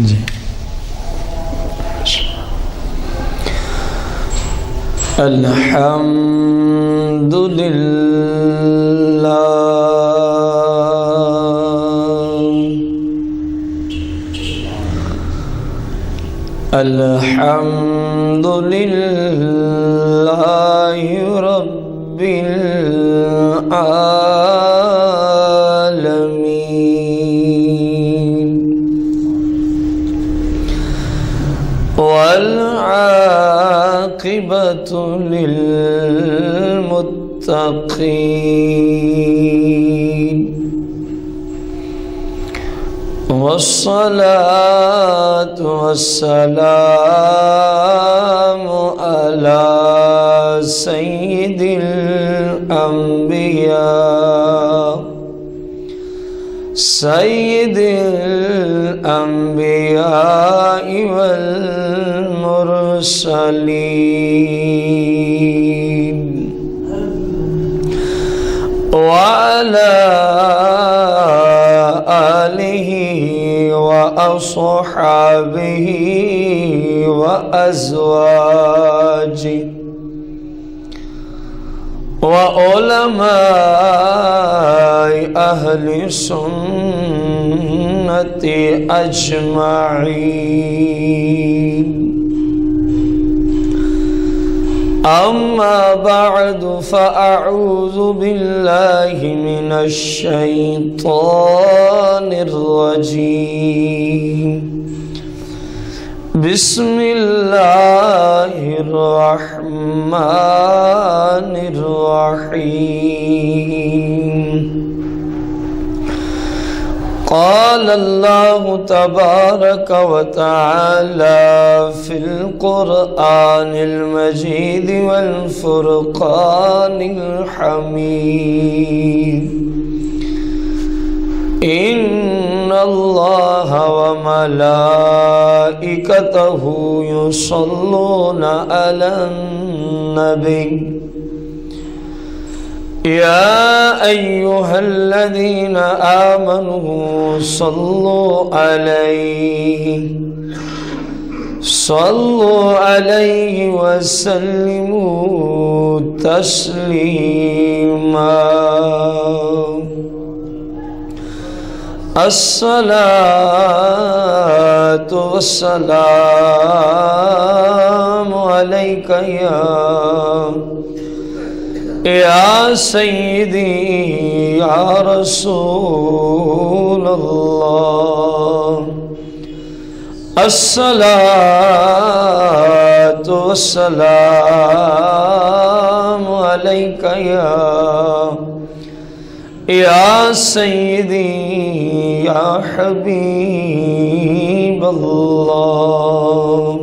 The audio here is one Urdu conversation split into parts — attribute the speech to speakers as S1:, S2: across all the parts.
S1: جی الحمد للہ الحمد للہ رب العالمین والعاقبۃ للمتقین والصلاة والسلام على سيد الأنبياء والمرسلين وعلى آله وأصحابه وأزواجه وعلماء أهل السنة أجمعين أما بعد فأعوذ بالله من الشيطان الرجيم بسم الله الرحمن الرحيم قال الله تبارك وتعالى في القرآن المجيد والفرقان الحميد إن الله وملائكته يصلون على النبي يا أيها الذين آمنوا صلوا عليه وسلموا تسليما الصلاة والسلام عليك يا سيدي يا رسول الله الصلاة والسلام عليك يا سيدي يا حبيب الله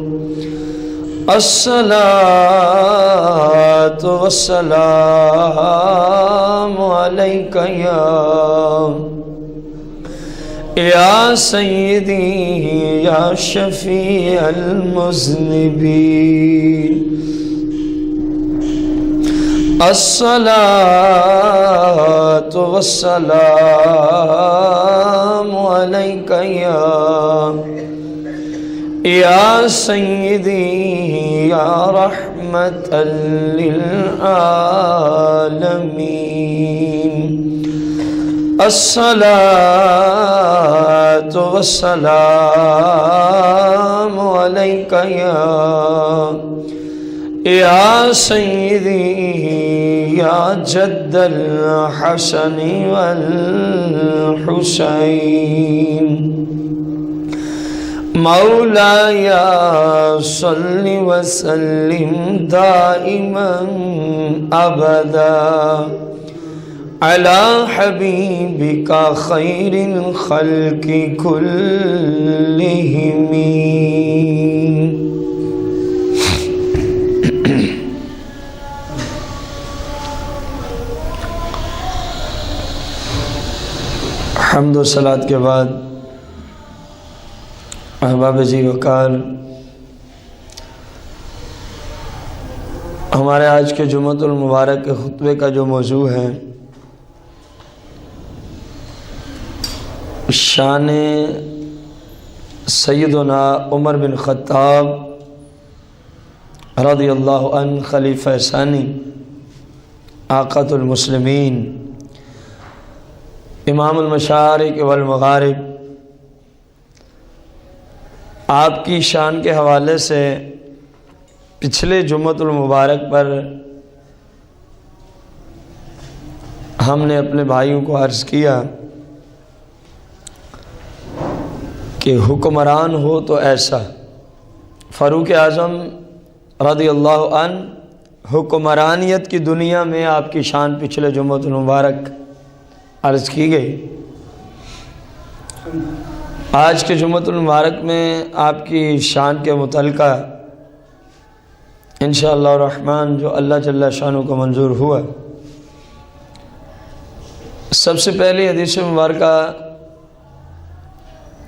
S1: الصلاة والسلام عليك يا سيدي يا شفيع المذنبين الصلاة والسلام عليك يا سيدي يا رحمة للعالمين الصلاة والسلام عليك يا سيدي يا جد الحسن والحسين مولاي صل وسلم دائما أبدا على حبيبك خير الخلق كلهم. حمد و صلات کے بعد احباب جی وقار، ہمارے آج کے جمعۃ المبارک کے خطبے کا جو موضوع ہے شان سیدنا عمر بن خطاب رضی اللہ عنہ خلیفہ ثانی آقۃ المسلمین امام المشارق والمغارب، آپ کی شان کے حوالے سے پچھلے جمعۃ المبارک پر ہم نے اپنے بھائیوں کو عرض کیا کہ حکمران ہو تو ایسا۔ فاروق اعظم رضی اللہ عنہ حکمرانیت کی دنیا میں آپ کی شان پچھلے جمعۃ المبارک عرض کی گئی۔ آج کے جمعۃ المبارک میں آپ کی شان کے متعلقہ انشاءاللہ الرحمن جو اللہ جل شانہ کو منظور ہوا، سب سے پہلی حدیث مبارکہ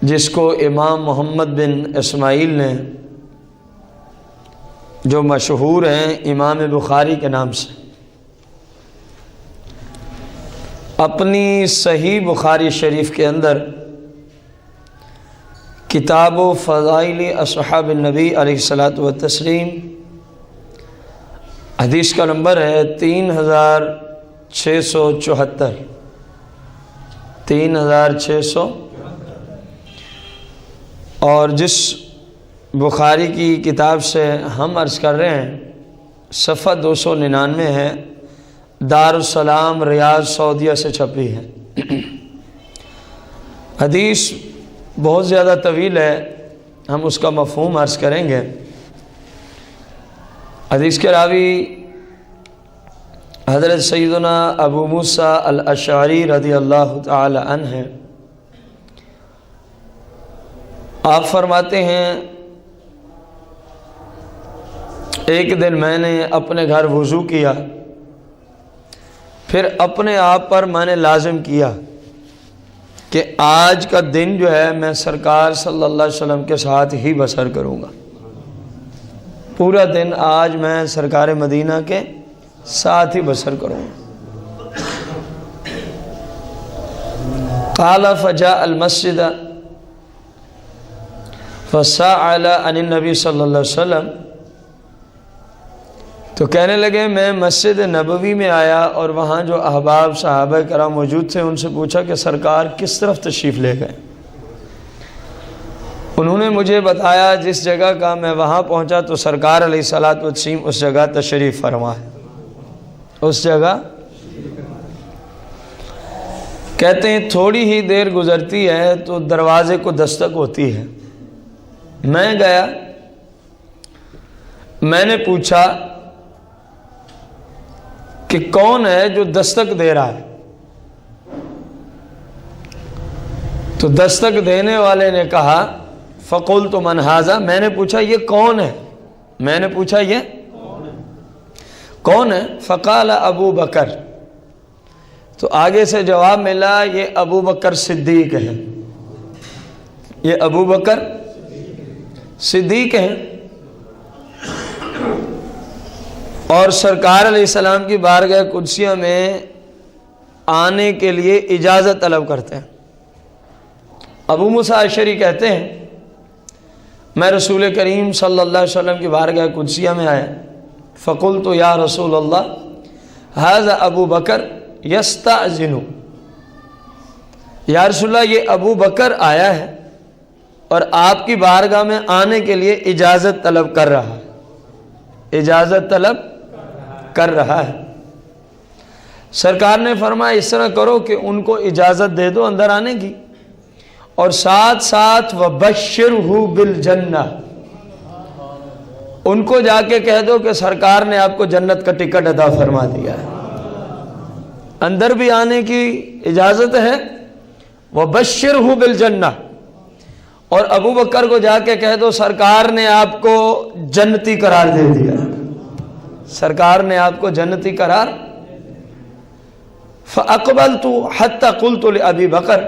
S1: جس کو امام محمد بن اسماعیل نے، جو مشہور ہیں امام بخاری کے نام سے، اپنی صحیح بخاری شریف کے اندر کتاب و فضائل اصحاب النبی علیہ الصلاۃ والتسلیم، حدیث کا نمبر ہے 3674 3600، اور جس بخاری کی کتاب سے ہم عرض کر رہے ہیں صفحہ 299 ہے، دارالسلام ریاض سعودیہ سے چھپی ہے۔ حدیث بہت زیادہ طویل ہے، ہم اس کا مفہوم عرض کریں گے۔ حدیث کے راوی حضرت سیدنا ابو موسیٰ الاشعری رضی اللہ تعالی عنہ ہیں۔ آپ فرماتے ہیں ایک دن میں نے اپنے گھر وضو کیا، پھر اپنے آپ پر میں نے لازم کیا کہ آج کا دن جو ہے میں سرکار صلی اللہ علیہ وسلم کے ساتھ ہی بسر کروں گا، پورا دن آج میں سرکار مدینہ کے ساتھ ہی بسر کروں گا۔ قال فجاء المسجد فسأل عن النبی صلی اللہ علیہ وسلم، تو کہنے لگے میں مسجد نبوی میں آیا اور وہاں جو احباب صحابہ کرام موجود تھے ان سے پوچھا کہ سرکار کس طرف تشریف لے گئے۔ انہوں نے مجھے بتایا جس جگہ کا، میں وہاں پہنچا تو سرکار علیہ الصلاۃ والتسلیم اس جگہ تشریف فرما ہے، اس جگہ۔ کہتے ہیں تھوڑی ہی دیر گزرتی ہے تو دروازے کو دستک ہوتی ہے، میں گیا، میں نے پوچھا کہ کون ہے جو دستک دے رہا ہے، تو دستک دینے والے نے کہا فقلت من ھذا، میں نے پوچھا یہ کون ہے، میں نے پوچھا یہ کون ہے، فقال ابو بکر، تو آگے سے جواب ملا یہ ابو بکر صدیق ہے، یہ ابو بکر صدیق ہیں، اور سرکار علیہ السلام کی بارگاہ قدسیہ میں آنے کے لیے اجازت طلب کرتے ہیں۔ ابو موسیٰ اشعری کہتے ہیں میں رسول کریم صلی اللہ علیہ وسلم کی بارگاہ قدسیہ میں آیا، فقلت یا رسول اللہ ھذا ابو بکر یستأذن، یا رسول اللہ یہ ابو بکر آیا ہے اور آپ کی بارگاہ میں آنے کے لیے اجازت طلب کر رہا ہے، اجازت طلب کر رہا ہے۔ سرکار نے فرمایا اس طرح کرو کہ ان کو اجازت دے دو اندر آنے کی، اور ساتھ ساتھ وبشرہ بالجنہ، ان کو جا کے کہہ دو کہ سرکار نے آپ کو جنت کا ٹکٹ عطا فرما دیا ہے، اندر بھی آنے کی اجازت ہے، وبشرہ بالجنہ، اور ابو بکر کو جا کے کہہ دو سرکار نے آپ کو جنتی قرار دے دیا، سرکار نے آپ کو جنتی قرار۔ فاقبلت حتی قلت لابی بکر،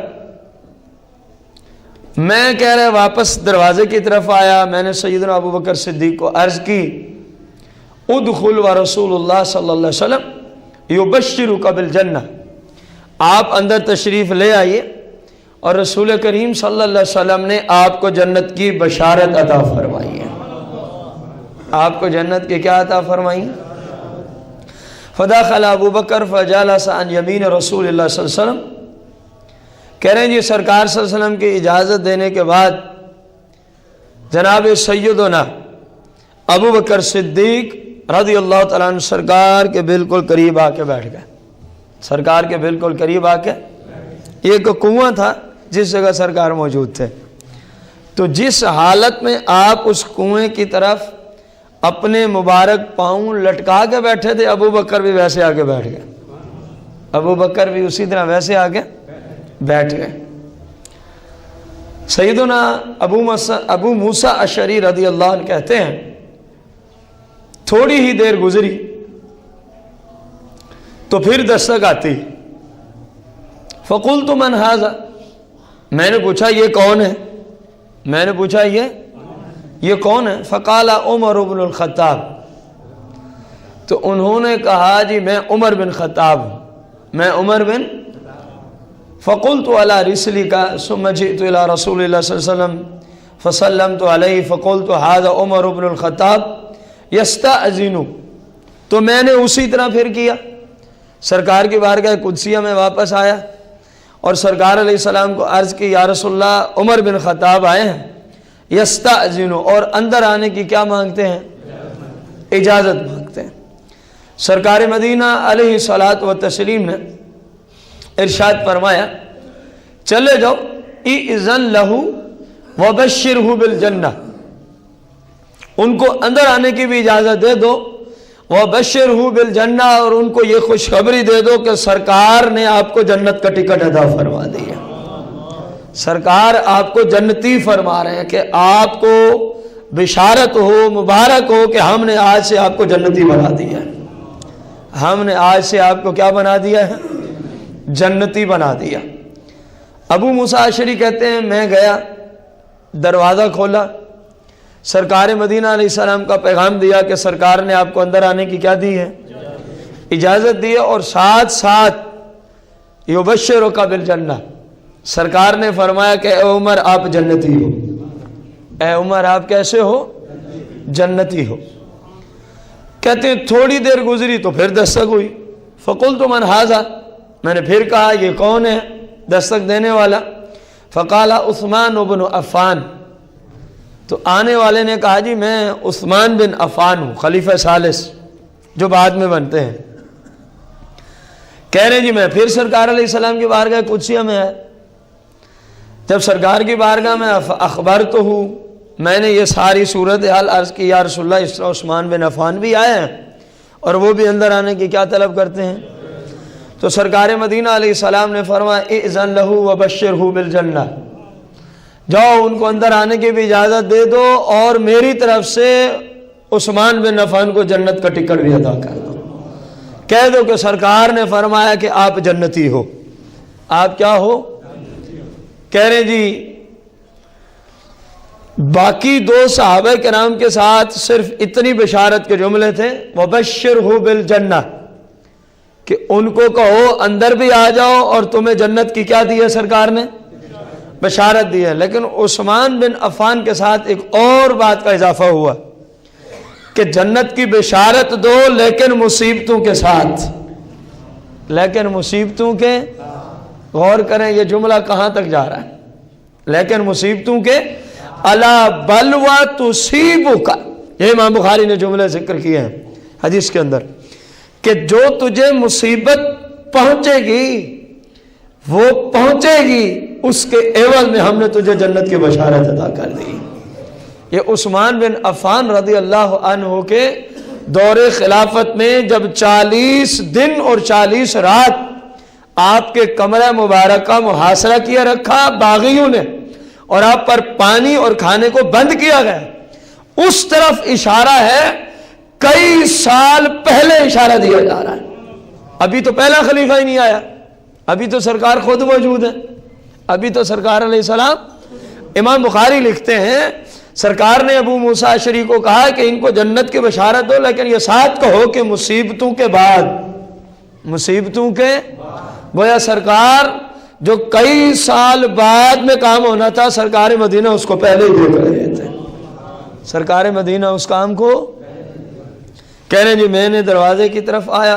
S1: میں کہہ رہے واپس دروازے کی طرف آیا، میں نے سیدنا ابو بکر صدیق کو عرض کی ادخل ورسول اللہ صلی اللہ علیہ وسلم یبشرک بالجنہ، آپ اندر تشریف لے آئیے اور رسول کریم صلی اللہ علیہ وسلم نے آپ کو جنت کی بشارت عطا فرمائی ہے۔ آپ کو جنت کی کیا عطا فرمائی؟ فدخل ابو بکر فجلس عن یمین رسول اللہ صلی اللہ علیہ وسلم، کہہ رہے ہیں جی سرکار صلی اللہ علیہ وسلم کی اجازت دینے کے بعد جناب سیدنا ابو بکر صدیق رضی اللہ تعالیٰ عنہ سرکار کے بالکل قریب آ کے بیٹھ گئے۔ سرکار کے بالکل قریب آ کے، ایک کنواں تھا جس جگہ سرکار موجود تھے، تو جس حالت میں آپ اس کنویں کی طرف اپنے مبارک پاؤں لٹکا کے بیٹھے تھے، ابو بکر بھی ویسے آ کے بیٹھ گئے۔ ابو بکر بھی اسی طرح ویسے آ کے بیٹھ گئے۔ سیدنا ابو موسیٰ اشعری رضی اللہ عنہ کہتے ہیں تھوڑی ہی دیر گزری تو پھر دستک آتی، فقلت من ھذا، میں نے پوچھا یہ کون ہے؟ میں نے پوچھا یہ کون ہے؟ فقال عمر بن الخطاب، تو انہوں نے کہا جی میں عمر بن خطاب ہوں، میں عمر بن۔ فقلت علی رسلک ثم جئت الى رسول اللہ صلی اللہ علیہ وسلم فسلمت علیہ فقلت ھذا عمر بن الخطاب یستأذن، تو میں نے اسی طرح پھر کیا، سرکار کی بارگاہ قدسیہ میں واپس آیا اور سرکار علیہ السلام کو عرض کی یا رسول اللہ عمر بن خطاب آئے ہیں، یستأذن، اور اندر آنے کی کیا مانگتے ہیں؟ اجازت مانگتے ہیں۔ سرکار مدینہ علیہ الصلاۃ والتسلیم نے ارشاد فرمایا چلے جاؤ، اذن لہ وبشرہ بالجنہ، ان کو اندر آنے کی بھی اجازت دے دو، وبشرہ بالجنہ، اور ان کو یہ خوشخبری دے دو کہ سرکار نے آپ کو جنت کا ٹکٹ عطا فرما دی ہے۔ سرکار آپ کو جنتی فرما رہے ہیں کہ آپ کو بشارت ہو، مبارک ہو کہ ہم نے آج سے آپ کو جنتی بنا دیا ہے، ہم نے آج سے آپ کو کیا بنا دیا ہے؟ جنتی بنا دیا۔ ابو موسیٰ اشعری کہتے ہیں میں گیا، دروازہ کھولا، سرکار مدینہ علیہ السلام کا پیغام دیا کہ سرکار نے آپ کو اندر آنے کی کیا دی ہے؟ اجازت دی ہے، اور ساتھ ساتھ یبشرک بالجنہ، سرکار نے فرمایا کہ اے عمر آپ جنتی ہو، اے عمر آپ کیسے ہو؟ جنتی ہو۔ کہتے ہیں تھوڑی دیر گزری تو پھر دستک ہوئی، فقلت من ھذا، میں نے پھر کہا یہ کون ہے دستک دینے والا؟ فقال عثمان بن عفان، تو آنے والے نے کہا جی میں عثمان بن عفان ہوں، خلیفہ ثالث جو بعد میں بنتے ہیں۔ کہہ رہے جی میں پھر سرکار علیہ السلام کی بارگاہ قدسیہ میں آیا، جب سرکار کی بارگاہ میں اخبار تو ہوں، میں نے یہ ساری صورتحال عرض کی یا رسول اللہ اس طرح عثمان بن عفان بھی آئے ہیں اور وہ بھی اندر آنے کی کیا طلب کرتے ہیں؟ تو سرکار مدینہ علیہ السلام نے فرمایا اذن لہ وبشرہ بالجنہ، جاؤ ان کو اندر آنے کی بھی اجازت دے دو اور میری طرف سے عثمان بن عفان کو جنت کا ٹکٹ بھی عطا کر دو، کہہ دو کہ سرکار نے فرمایا کہ آپ جنتی ہو۔ آپ کیا ہو؟ کہہ رہے جی باقی دو صحابہ کرام کے ساتھ صرف اتنی بشارت کے جملے تھے، وبشرہ بالجنہ، کہ ان کو کہو اندر بھی آ جاؤ اور تمہیں جنت کی کیا دی ہے سرکار نے؟ بشارت دی ہے۔ لیکن عثمان بن عفان کے ساتھ ایک اور بات کا اضافہ ہوا کہ جنت کی بشارت دو لیکن مصیبتوں کے ساتھ، لیکن مصیبتوں کے، غور کریں یہ جملہ کہاں تک جا رہا ہے، لیکن مصیبتوں کے، الا بلوى تصیبک، یہ امام بخاری نے جملے ذکر کیے ہیں حدیث کے اندر کہ جو تجھے مصیبت پہنچے گی وہ پہنچے گی، اس کے عوض میں ہم نے تجھے جنت کی بشارت عطا کر دی۔ یہ عثمان بن عفان رضی اللہ عنہ کے دور خلافت میں جب 40 دن اور 40 رات آپ کے کمرہ مبارک کا محاصرہ کیا رکھا باغیوں نے اور آپ پر پانی اور کھانے کو بند کیا گیا، اس طرف اشارہ ہے، کئی سال پہلے اشارہ دیا جا رہا ہے۔ ابھی تو پہلا خلیفہ ہی نہیں آیا، ابھی تو سرکار خود موجود ہے، ابھی تو سرکار علیہ السلام۔ امام بخاری لکھتے ہیں سرکار نے ابو موسیٰ اشعری کو کہا کہ ان کو جنت کی بشارت دو، لیکن یہ ساتھ کہو کہ مصیبتوں کے بعد، مصیبتوں کے، گویا سرکار جو کئی سال بعد میں کام ہونا تھا، سرکار مدینہ اس کو پہلے ہی دیکھ رہے تھے۔ سرکار مدینہ اس کام کو کہہ رہے ہیں جی میں نے دروازے کی طرف آیا،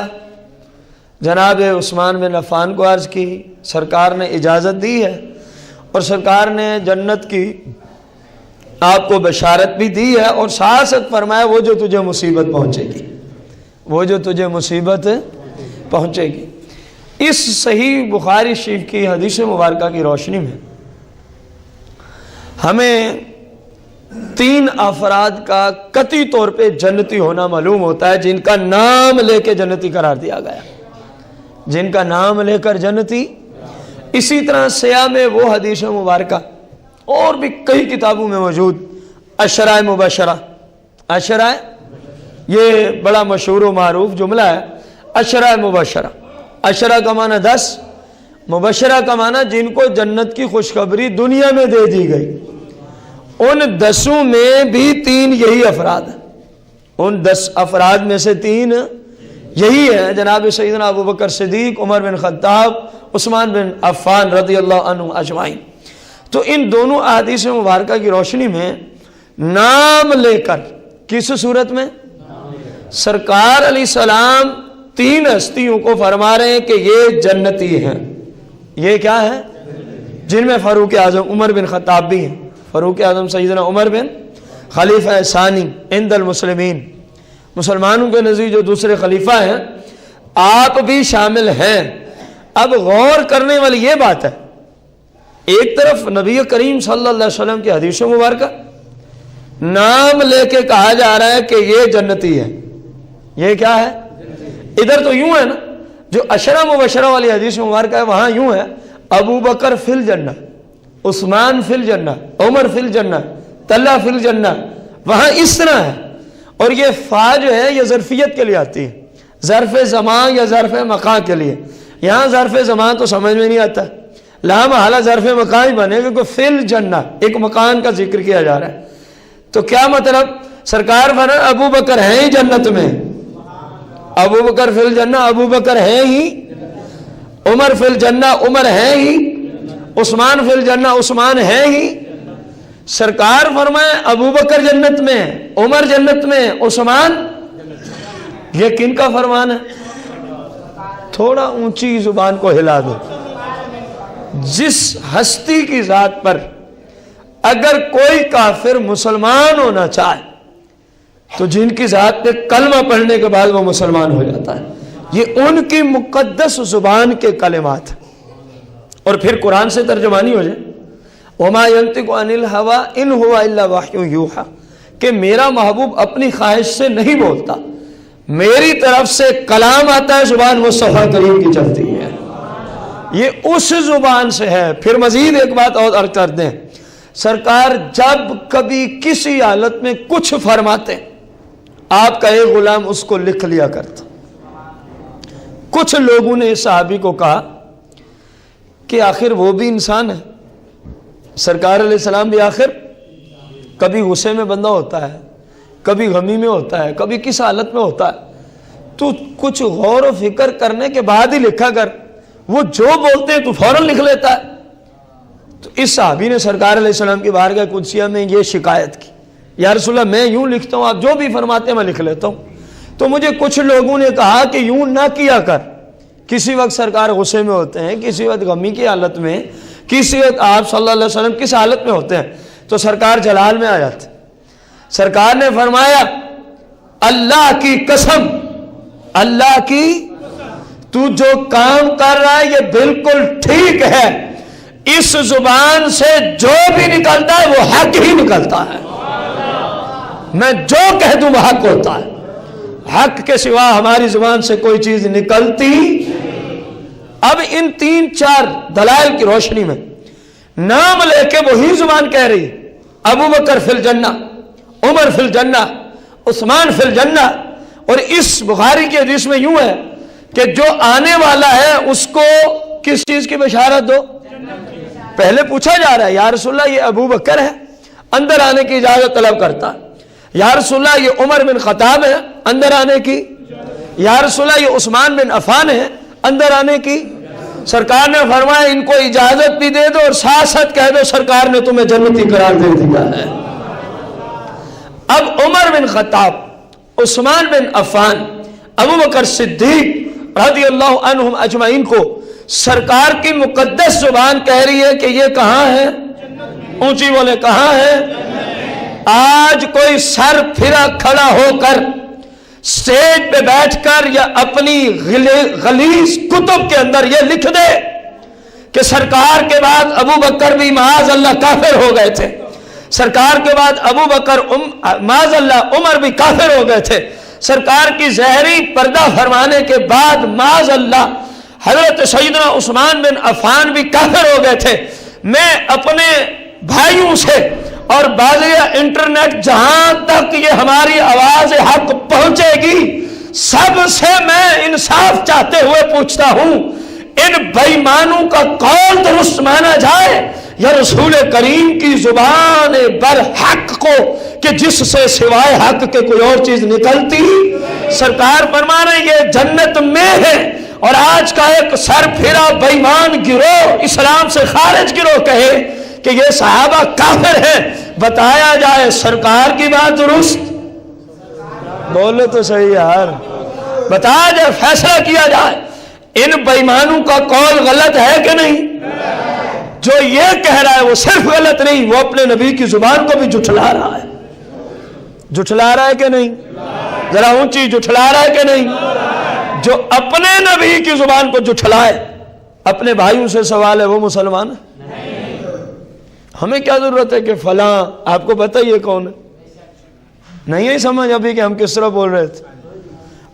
S1: جناب عثمان بن عفان کو عرض کی، سرکار نے اجازت دی ہے اور سرکار نے جنت کی آپ کو بشارت بھی دی ہے، اور ساتھ ساتھ فرمایا وہ جو تجھے مصیبت پہنچے گی، وہ جو تجھے مصیبت پہنچے گی۔ اس صحیح بخاری شریف کی حدیث مبارکہ کی روشنی میں ہمیں 3 افراد کا قطعی طور پہ جنتی ہونا معلوم ہوتا ہے، جن کا نام لے کے جنتی قرار دیا گیا، جن کا نام لے کر جنتی۔ اسی طرح سیاہ میں وہ حدیث مبارکہ اور بھی کئی کتابوں میں موجود عشرہ مبشرہ، عشرہ یہ بڑا مشہور و معروف جملہ ہے، عشرہ مبشرہ، عشرہ کا معنی 10، مبشرہ کا معنی جن کو جنت کی خوشخبری دنیا میں دے دی گئی۔ ان 10 میں بھی 3 یہی افراد ہیں، ان 10 افراد میں سے 3 یہی ہے، جناب سیدنا ابو بکر صدیق، عمر بن خطاب، عثمان بن عفان رضی اللہ عنہ اجمعین۔ تو ان دونوں احادیث مبارکہ کی روشنی میں نام لے کر کس صورت میں سرکار علیہ السلام 3 ہستیوں کو فرما رہے ہیں کہ یہ جنتی ہیں۔ یہ کیا ہے؟ جن میں فاروق اعظم عمر بن خطاب بھی ہیں، فاروق اعظم سیدنا عمر بن خلیفہ ثانی عند المسلمین، مسلمانوں کے نزدیک جو دوسرے خلیفہ ہیں، آپ بھی شامل ہیں۔ اب غور کرنے والی یہ بات ہے، ایک طرف نبی کریم صلی اللہ علیہ وسلم کی حدیث مبارکہ نام لے کے کہا جا رہا ہے کہ یہ جنتی ہے، یہ کیا ہے؟ ادھر تو یوں ہے نا، جو عشرہ مبشرہ والی حدیث مبارکہ ہے وہاں یوں ہے، ابو بکر فی الجنہ، عثمان فی الجنہ، عمر فی الجنہ، طلحہ فی الجنہ، وہاں اس طرح ہے۔ اور یہ فا جو ہے یہ ظرفیت کے لیے آتی ہے، ظرف زمان یا ظرف مکان کے لیے۔ یہاں ظرف زمان تو سمجھ میں نہیں آتا، لا محالہ ظرف مکان ہی بنے، کیونکہ فی الجنہ ایک مکان کا ذکر کیا جا رہا ہے۔ تو کیا مطلب؟ سرکار فرمایا ابو بکر ہیں ہی جنت میں، ابو بکر فی الجنہ، ابو بکر ہیں ہی، عمر فی الجنہ، عمر ہیں ہی، عثمان فی الجنہ، عثمان ہیں ہی۔ سرکار فرمائے ابو بکر جنت میں، عمر جنت میں، عثمان، یہ کن کا فرمان ہے؟ تھوڑا اونچی زبان کو ہلا دو۔ جس ہستی کی ذات پر اگر کوئی کافر مسلمان ہونا چاہے تو جن کی ذات پہ کلمہ پڑھنے کے بعد وہ مسلمان ہو جاتا ہے، یہ ان کی مقدس زبان کے کلمات ہیں۔ اور پھر قرآن سے ترجمانی ہو جائے، وَمَا يَنْطِقُ عَنِ الْهَوَىٰ إِنْ هُوَ إِلَّا وَحْيٌ يُوحَىٰ، کہ میرا محبوب اپنی خواہش سے نہیں بولتا، میری طرف سے کلام آتا ہے، زبان مصطفیٰ کریم کی چلتی ہے، یہ اس زبان سے ہے۔ پھر مزید ایک بات اور عرض کر دیں، سرکار جب کبھی کسی حالت میں کچھ فرماتے، آپ کا ایک غلام اس کو لکھ لیا کرتا۔ کچھ لوگوں نے اس صحابی کو کہا کہ آخر وہ بھی انسان ہے، سرکار علیہ السلام بھی آخر کبھی غصے میں بندہ ہوتا ہے، کبھی غمی میں ہوتا ہے، کبھی کس حالت میں ہوتا ہے، تو کچھ غور و فکر کرنے کے بعد ہی لکھا کر، وہ جو بولتے ہیں تو فوراً لکھ لیتا ہے۔ تو اس صحابی نے سرکار علیہ السلام کی بارگاہ قدسیہ میں یہ شکایت کی، یا رسول اللہ میں یوں لکھتا ہوں، آپ جو بھی فرماتے ہیں میں لکھ لیتا ہوں۔ تو مجھے کچھ لوگوں نے کہا کہ یوں نہ کیا کر، کسی وقت سرکار غصے میں ہوتے ہیں، کسی وقت غمی کی حالت میں، کسی وقت آپ صلی اللہ علیہ وسلم کس حالت میں ہوتے ہیں، تو سرکار جلال میں آ جاتے۔ سرکار نے فرمایا اللہ کی قسم، اللہ کی، تو جو کام کر رہا ہے یہ بالکل ٹھیک ہے، اس زبان سے جو بھی نکلتا ہے وہ حق ہی نکلتا ہے، میں جو کہہ دوں وہ حق ہوتا ہے، حق کے سوا ہماری زبان سے کوئی چیز نکلتی۔ اب ان 3-4 دلائل کی روشنی میں نام لے کے وہی زبان کہہ رہی، ابو بکر فی الجنہ، عمر فی الجنہ، عثمان فی الجنہ۔ اور اس بخاری کی حدیث میں یوں ہے کہ جو آنے والا ہے اس کو کس چیز کی بشارت دو؟ پہلے پوچھا جا رہا ہے یا رسول اللہ یہ ابو بکر ہے، اندر آنے کی اجازت طلب کرتا، یا رسول اللہ یہ عمر بن خطاب ہے، اندر آنے کی، یا رسول اللہ یہ عثمان بن عفان ہے، اندر آنے کی۔ سرکار نے فرمایا ان کو اجازت بھی دے دو اور ساتھ ساتھ کہہ دو سرکار نے تمہیں جنتی قرار دے دیا ہے۔ اب عمر بن خطاب، عثمان بن عفان، ابو بکر صدیق رضی اللہ عنہم اجمعین کو سرکار کی مقدس زبان کہہ رہی ہے کہ یہ کہاں ہے؟ اونچی بولے کہاں ہے؟ آج کوئی سر پھرا کھڑا ہو کر اسٹیج پہ بیٹھ کر یا اپنی غلیظ کتب کے اندر یہ لکھ دے کہ سرکار کے بعد ابو بکر بھی معاذ اللہ کافر ہو گئے تھے، سرکار کے بعد ابو بکر معاذ اللہ عمر بھی کافر ہو گئے تھے، سرکار کی زہری پردہ فرمانے کے بعد معاذ اللہ حضرت سیدنا عثمان بن عفان بھی کافر ہو گئے تھے، میں اپنے بھائیوں سے اور باذریعہ انٹرنیٹ جہاں تک یہ ہماری آواز حق پہنچے گی سب سے میں انصاف چاہتے ہوئے پوچھتا ہوں، ان بےایمانوں کا قول درست مانا جائے یا رسول کریم کی زبان برحق کو کہ جس سے سوائے حق کے کوئی اور چیز نکلتی؟ سرکار فرما رہے یہ جنت میں ہے، اور آج کا ایک سر پھرا بےایمان گروہ اسلام سے خارج گروہ کہے کہ یہ صحابہ کافر ہیں، بتایا جائے سرکار کی بات درست؟ بولو تو صحیح یار، بتایا جائے، فیصلہ کیا جائے ان بےایمانوں کا قول غلط ہے کہ نہیں؟ جو یہ کہہ رہا ہے وہ صرف غلط نہیں، وہ اپنے نبی کی زبان کو بھی جھٹلا رہا ہے۔ جھٹلا رہا ہے کہ نہیں؟ ذرا اونچی، جھٹلا رہا ہے کہ نہیں؟ جو اپنے نبی کی زبان کو جھٹلائے، اپنے بھائیوں سے سوال ہے وہ مسلمان ہے؟ ہمیں کیا ضرورت ہے کہ فلاں، آپ کو پتہ یہ کون ہے؟ نہیں ہے سمجھ ابھی کہ ہم کس طرح بول رہے تھے؟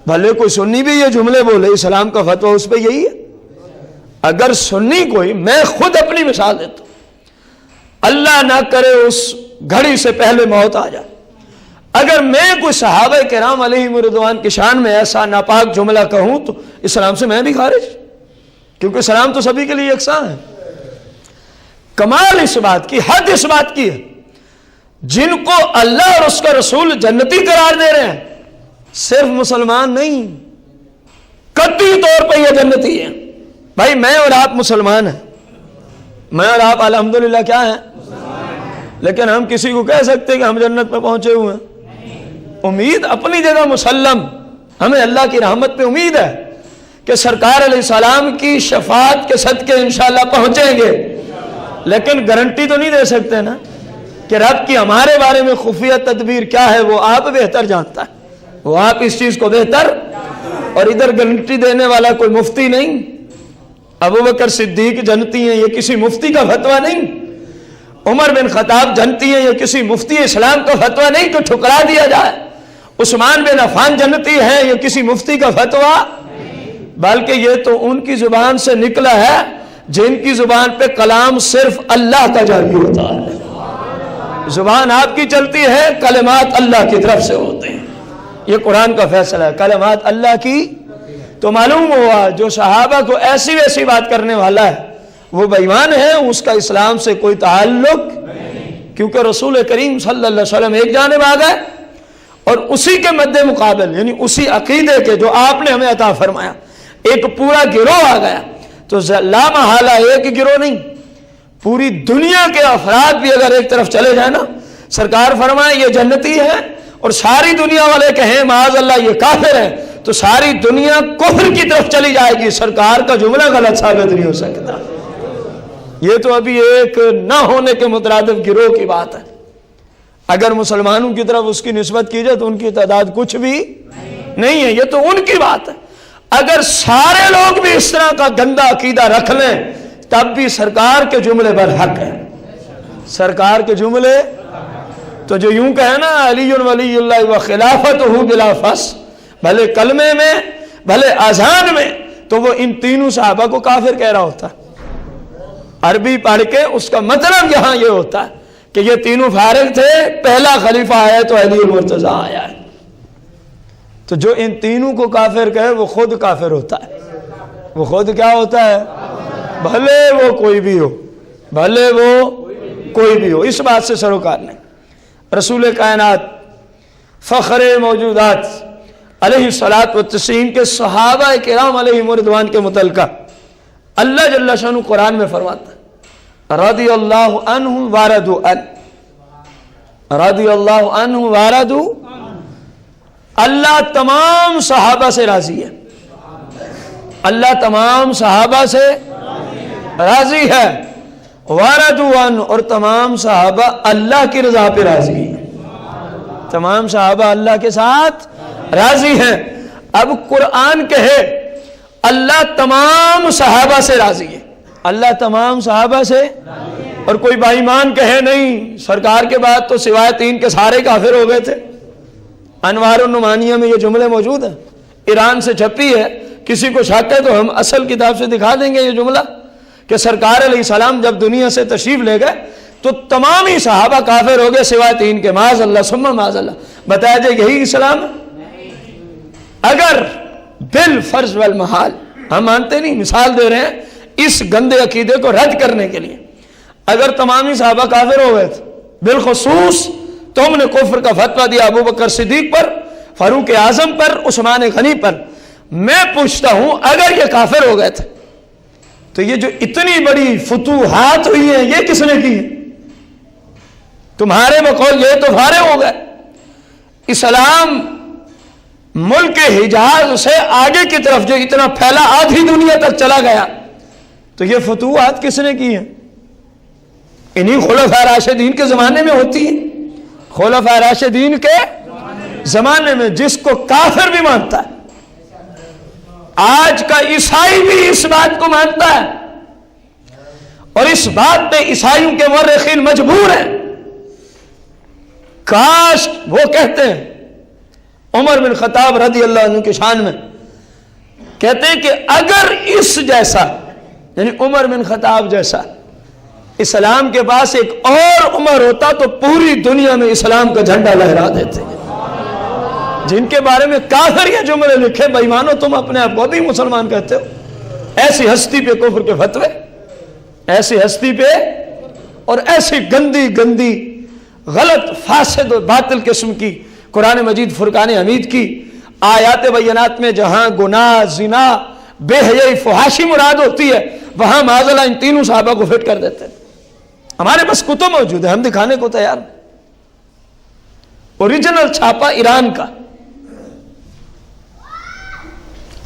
S1: بھلے کوئی سنی بھی یہ جملے بولے، اسلام کا فتویٰ اس پہ یہی ہے۔ اگر سنی کوئی، میں خود اپنی مثال دیتا ہوں، اللہ نہ کرے اس گھڑی سے پہلے موت آ جائے، اگر میں کوئی صحابہ کرام علیہم رضوان کی شان میں ایسا ناپاک جملہ کہوں تو اسلام سے میں بھی خارج، کیونکہ اسلام تو سبھی کے لیے یکساں ہے۔ کمال اس بات کی، حد اس بات کی ہے، جن کو اللہ اور اس کا رسول جنتی قرار دے رہے ہیں صرف مسلمان نہیں، قطعی طور پہ یہ جنتی ہیں۔ بھائی میں اور آپ مسلمان ہیں، میں اور آپ الحمدللہ کیا ہیں؟ لیکن ہم کسی کو کہہ سکتے کہ ہم جنت میں پہنچے ہوئے ہیں؟ امید اپنی جگہ مسلم، ہمیں اللہ کی رحمت پہ امید ہے کہ سرکار علیہ السلام کی شفاعت کے صدقے انشاءاللہ پہنچیں گے، لیکن گارنٹی تو نہیں دے سکتے نا کہ رب کی ہمارے بارے میں خفیہ تدبیر کیا ہے، وہ آپ بہتر جانتا ہے، وہ آپ اس چیز کو بہتر، اور ادھر گارنٹی دینے والا کوئی مفتی نہیں۔ ابو بکر صدیق جنتی ہیں، یہ کسی مفتی کا فتویٰ نہیں۔ عمر بن خطاب جنتی ہیں، یہ کسی مفتی اسلام کا فتویٰ نہیں کہ ٹھکرا دیا جائے۔ عثمان بن عفان جنتی ہیں، یہ کسی مفتی کا فتویٰ، بلکہ یہ تو ان کی زبان سے نکلا ہے جن کی زبان پہ کلام صرف اللہ کا جاری ہوتا ہے۔ زبان آپ کی چلتی ہے، کلمات اللہ کی طرف سے ہوتے ہیں، یہ قرآن کا فیصلہ ہے، کلمات اللہ کی۔ تو معلوم ہوا جو صحابہ کو ایسی ویسی بات کرنے والا ہے وہ بے ایمان ہے، اس کا اسلام سے کوئی تعلق، کیونکہ رسول کریم صلی اللہ علیہ وسلم ایک جانب آ گئے اور اسی کے مد مقابل، یعنی اسی عقیدے کے جو آپ نے ہمیں عطا فرمایا، ایک پورا گروہ آ گیا۔ تو لا محالہ ایک گروہ نہیں، پوری دنیا کے افراد بھی اگر ایک طرف چلے جائیں نا، سرکار فرمائے یہ جنتی ہے اور ساری دنیا والے کہیں معاذ اللہ یہ کافر ہے، تو ساری دنیا کفر کی طرف چلی جائے گی، سرکار کا جملہ غلط ثابت نہیں ہو سکتا۔ یہ تو ابھی ایک نہ ہونے کے مترادف گروہ کی بات ہے، اگر مسلمانوں کی طرف اس کی نسبت کی جائے تو ان کی تعداد کچھ بھی نہیں ہے، یہ تو ان کی بات ہے۔ اگر سارے لوگ بھی اس طرح کا گندا عقیدہ رکھ لیں تب بھی سرکار کے جملے برحق ہے، سرکار کے جملے۔ تو جو یوں کہے نا علی ولی اللہ و خلافتہ بلا فصل، بھلے کلمے میں بھلے اذان میں، تو وہ ان تینوں صحابہ کو کافر کہہ رہا ہوتا ہے۔ عربی پڑھ کے اس کا مطلب یہاں یہ ہوتا ہے کہ یہ تینوں فارغ تھے، پہلا خلیفہ آیا تو علی المرتضیٰ آیا ہے۔ تو جو ان تینوں کو کافر کہے وہ خود کافر ہوتا ہے، وہ خود کیا ہوتا ہے؟ بھلے وہ کوئی بھی ہو، بھلے وہ کوئی بھی ہو، اس بات سے سروکار نہیں۔ رسول کائنات فخر موجودات علیہ الصلاۃ والتسلیم کے صحابہ کرام علیہم رضوان کے متعلقہ اللہ جل شانہ قرآن میں فرماتا ہے رضی اللہ عنہ وارضوا عنہ، رضی اللہ عنہ وارضوا، اللہ تمام صحابہ سے راضی ہے، اللہ تمام صحابہ سے راضی ہے، وارضوا عنہ، اور تمام صحابہ اللہ کی رضا پہ راضی ہیں، تمام صحابہ اللہ کے ساتھ راضی ہیں۔ اب قرآن کہے اللہ تمام صحابہ سے راضی ہے، اللہ تمام صحابہ سے، اور کوئی بے ایمان کہے نہیں سرکار کے بعد تو سوائے 3 کے سارے کافر ہو گئے تھے۔ انوار النعمانیہ میں یہ جملے موجود ہیں، ایران سے چھپی ہے، کسی کو شک ہے تو ہم اصل کتاب سے دکھا دیں گے یہ جملہ کہ سرکار علیہ السلام جب دنیا سے تشریف لے گئے تو تمام ہی صحابہ کافر ہو گئے سوائے 3 کے، معاذ اللہ ثم معاذ اللہ۔ بتایا جائے یہی اسلام ہے؟ اگر بالفرض والمحال، ہم مانتے نہیں، مثال دے رہے ہیں اس گندے عقیدے کو رد کرنے کے لیے، اگر تمامی صحابہ کافر ہو گئے تھے، بالخصوص تم نے کفر کا فتویٰ دیا ابو بکر صدیق پر، فاروق اعظم پر، عثمان غنی پر، میں پوچھتا ہوں اگر یہ کافر ہو گئے تھے تو یہ جو اتنی بڑی فتوحات ہوئی ہیں یہ کس نے کی ہے؟ تمہارے بقول یہ تو فارغ ہو گئے۔ اسلام ملک حجاز سے آگے کی طرف جو اتنا پھیلا آدھی دنیا تک چلا گیا تو یہ فتوحات کس نے کی ہیں؟ انہی خلفاء راشدین کے زمانے میں ہوتی ہیں، خلفاء راشدین کے زمانے میں، جس کو کافر بھی مانتا ہے، آج کا عیسائی بھی اس بات کو مانتا ہے، اور اس بات پہ عیسائیوں کے مورخین مجبور ہیں۔ کاش وہ کہتے ہیں، عمر بن خطاب رضی اللہ عنہ کی شان میں کہتے ہیں کہ اگر اس جیسا، یعنی عمر بن خطاب جیسا اسلام کے پاس ایک اور عمر ہوتا تو پوری دنیا میں اسلام کا جھنڈا لہرا دیتے۔ جن کے بارے میں کافر یہ جملے لکھے، بے ایمانو تم اپنے آپ کو بھی مسلمان کہتے ہو، ایسی ہستی پہ کفر کے فتوے، ایسی ہستی پہ، اور ایسی گندی گندی غلط فاسد و باطل قسم کی قرآن مجید فرقان حمید کی آیات بینات میں جہاں گناہ، زنا، بے حیائی، فحاشی مراد ہوتی ہے، وہاں معاذ اللہ ان تینوں صحابہ کو فٹ کر دیتے ہیں۔ ہمارے پاس کتب موجود ہے، ہم دکھانے کو تیار ہیں، اوریجنل چھاپا ایران کا۔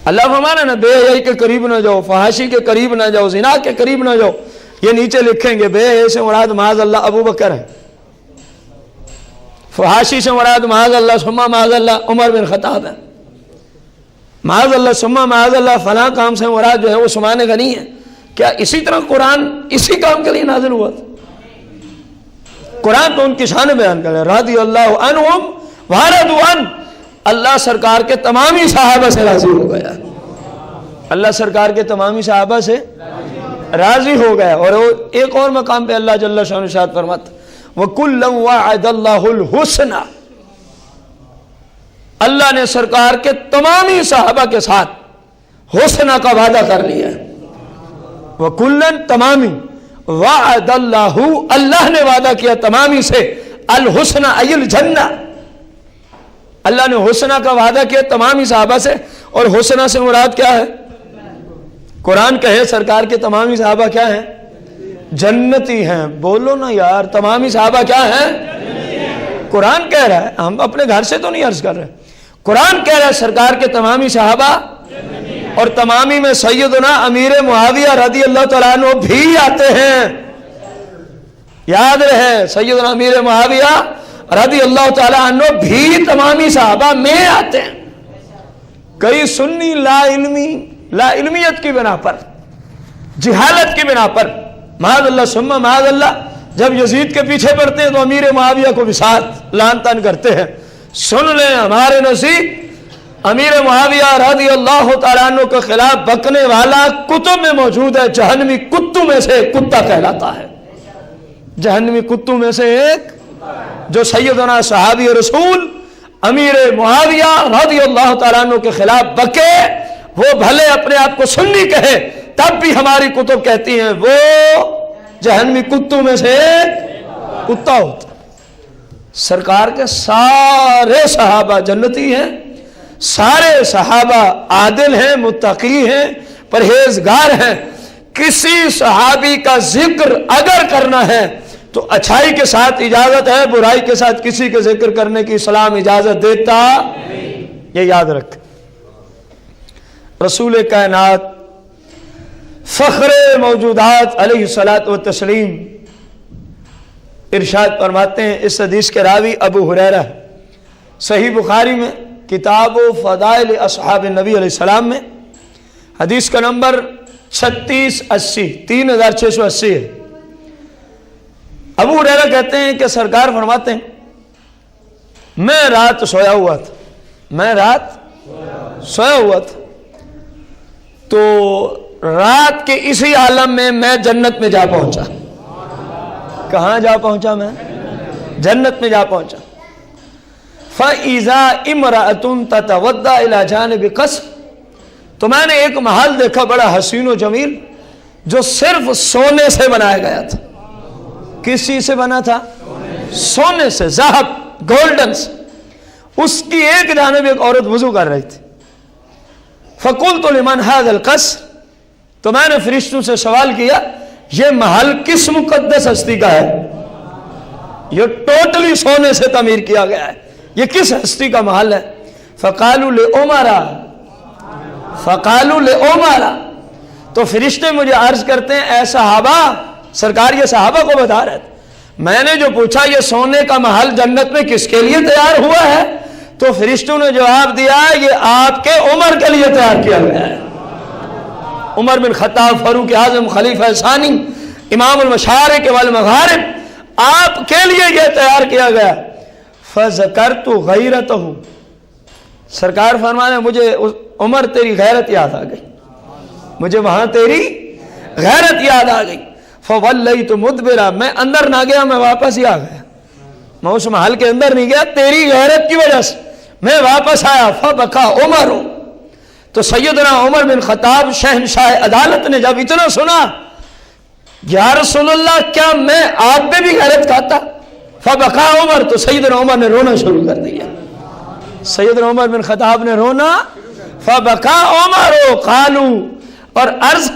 S1: اللہ فرمانا نا بے حیائی کے قریب نہ جاؤ، فحاشی کے قریب نہ جاؤ، زنا کے قریب نہ جاؤ، یہ نیچے لکھیں گے بے حیائی سے مراد معاذ اللہ ابو بکر ہے، فحاشی سے مراد معاذ اللہ ثم معاذ اللہ عمر بن خطاب ہے، معاذ اللہ ثم معاذ اللہ فلاں کام سے مراد جو ہے وہ عثمان غنی ہے۔ کیا اسی طرح قرآن اسی کام کے لیے نازل ہوا تھا؟ قرآن تو ان کی شان بیان کرے، رضی اللہ عنہم ورضوا عنہ، اللہ سرکار کے تمامی صحابہ سے راضی ہو گیا، اللہ سرکار کے تمامی صحابہ سے راضی ہو گیا۔ اور ایک اور مقام پہ اللہ جل شانہ ارشاد فرماتا وَكُلًّا وَعَدَ اللَّهُ الْحُسْنَى، اللہ نے سرکار کے تمامی صحابہ کے ساتھ حسنہ کا وعدہ کر لیا ہے۔ وَكُلًّا تمامی، وَعَدَ اللَّهُ اللہ نے وعدہ کیا تمامی سے، الحسنى ای الجنہ، اللہ نے حسنہ کا وعدہ کیا تمامی صحابہ سے، اور حسنہ سے مراد کیا ہے؟ قرآن کہے سرکار کے تمامی صحابہ کیا ہیں؟ جنتی ہیں۔ بولو نا یار، تمامی صحابہ کیا ہیں؟ قرآن کہہ رہا ہے، ہم اپنے گھر سے تو نہیں عرض کر رہے، قرآن کہہ رہا ہے سرکار کے تمامی صحابہ، اور تمامی میں سیدنا امیر معاویہ رضی اللہ تعالیٰ عنہ بھی آتے ہیں۔ یاد رہے، سیدنا امیر معاویہ رضی اللہ تعالیٰ عنہ بھی تمامی صحابہ میں آتے ہیں۔ کئی سنی لا علمیت کی بنا پر، جہالت کی بنا پر، معاذ اللہ ثم معاذ اللہ، جب یزید کے پیچھے پڑتے ہیں تو امیر معاویہ کو بھی ساتھ لعن طعن کرتے ہیں۔ سن لیں، ہمارے نزدیک امیر معاویہ رضی اللہ تعالیٰ عنہ کے خلاف بکنے والا کتب میں موجود ہے، جہنمی کتوں میں سے ایک کتا کہلاتا ہے، جہنمی کتوں میں سے ایک، جو سیدنا صحابی رسول امیر معاویہ رضی اللہ تعالیٰ عنہ کے خلاف بکے، وہ بھلے اپنے آپ کو سنی کہے، تب بھی ہماری کتب کہتی ہیں وہ جہنمی کتوں میں سے ایک کتا ہوتا۔ سرکار کے سارے صحابہ جنتی ہیں، سارے صحابہ عادل ہیں، متقی ہیں، پرہیزگار ہیں، کسی صحابی کا ذکر اگر کرنا ہے تو اچھائی کے ساتھ اجازت ہے، برائی کے ساتھ کسی کے ذکر کرنے کی اسلام اجازت دیتا یہ یاد رکھ۔ رسول کائنات فخر موجودات علیہ الصلاۃ والتسلیم ارشاد فرماتے ہیں، اس حدیث کے راوی ابو ہریرہ، صحیح بخاری میں کتاب و فضائل اصحاب نبی علیہ السلام میں حدیث کا نمبر 3680 3680 ہے۔ ابو ہریرہ کہتے ہیں کہ سرکار فرماتے ہیں میں رات سویا ہوا تھا تو رات کے اسی عالم میں جنت میں جا پہنچا۔ کہاں جا پہنچا؟ میں جنت میں جا پہنچا۔ فَإِذَا إِمْرَأَةٌ تَتَوَضَّأُ إِلَى جَانِبِ قَصْرٍ، تو میں نے ایک محل دیکھا بڑا حسین و جمیل جو صرف سونے سے بنایا گیا تھا۔ کس چیز سے بنا تھا؟ سونے سے، ذهب، گولڈن سے۔ اس کی ایک جانب ایک عورت وضو کر رہی تھی۔ فَقُلْتُ لِمَنْ هَذَا الْقَصْرُ، تو میں نے فرشتوں سے سوال کیا یہ محل کس مقدس ہستی کا ہے؟ یہ ٹوٹلی سونے سے تعمیر کیا گیا ہے، یہ کس ہستی کا محل ہے؟ فَقَالُوا لِعُمَرَ، تو فرشتے مجھے عرض کرتے ہیں اے صحابہ، سرکار یہ صحابہ کو بتا رہے تھے، میں نے جو پوچھا یہ سونے کا محل جنت میں کس کے لیے تیار ہوا ہے، تو فرشتوں نے جواب دیا یہ آپ کے عمر کے لیے تیار کیا گیا ہے۔ عمر بن خطاب فاروق اعظم خلیفہ ثانی امام المشارق والمغارب، آپ کے لیے یہ تیار کیا گیا۔ فذکرت غیرتہ، سرکار فرمانے مجھے عمر تیری غیرت یاد آ گئی، مجھے وہاں تیری غیرت یاد آ گئی۔ فولیت مدبرا، میں اندر نہ گیا، میں واپس ہی آ گیا، میں اس محل کے اندر نہیں گیا، تیری غیرت کی وجہ سے میں واپس آیا۔ فبکا عمر، تو سیدنا عمر بن خطاب شہنشاہ عدالت نے جب اتنا سنا یا رسول اللہ کیا میں آپ پہ بھی غیرت کھاتا؟ فبکا عمر، تو سیدنا عمر نے رونا شروع کر دیا، سیدنا عمر بن خطاب نے رونا۔ فبکا عمر قالو، اور عرض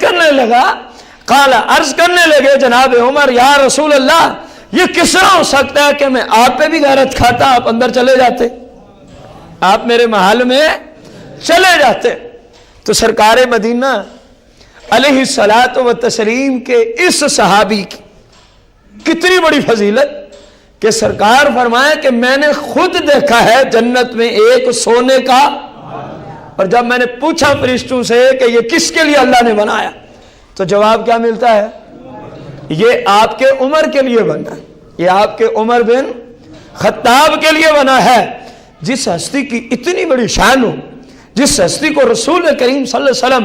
S1: کرنے لگے جناب عمر یا رسول اللہ یہ کس طرح ہو سکتا ہے کہ میں آپ پہ بھی غیرت کھاتا، آپ اندر چلے جاتے، آپ میرے محل میں چلے جاتے۔ تو سرکار مدینہ علیہ الصلاۃ والتسلیم کے اس صحابی کی کتنی بڑی فضیلت کہ سرکار فرمایا کہ میں نے خود دیکھا ہے جنت میں ایک سونے کا، اور جب میں نے پوچھا فرشتوں سے کہ یہ کس کے لیے اللہ نے بنایا تو جواب کیا ملتا ہے؟ یہ آپ کے عمر کے لیے بنا ہے، یہ آپ کے عمر بن خطاب کے لیے بنا ہے۔ جس ہستی کی اتنی بڑی شان ہو، جس ہستی کو رسول کریم صلی اللہ علیہ وسلم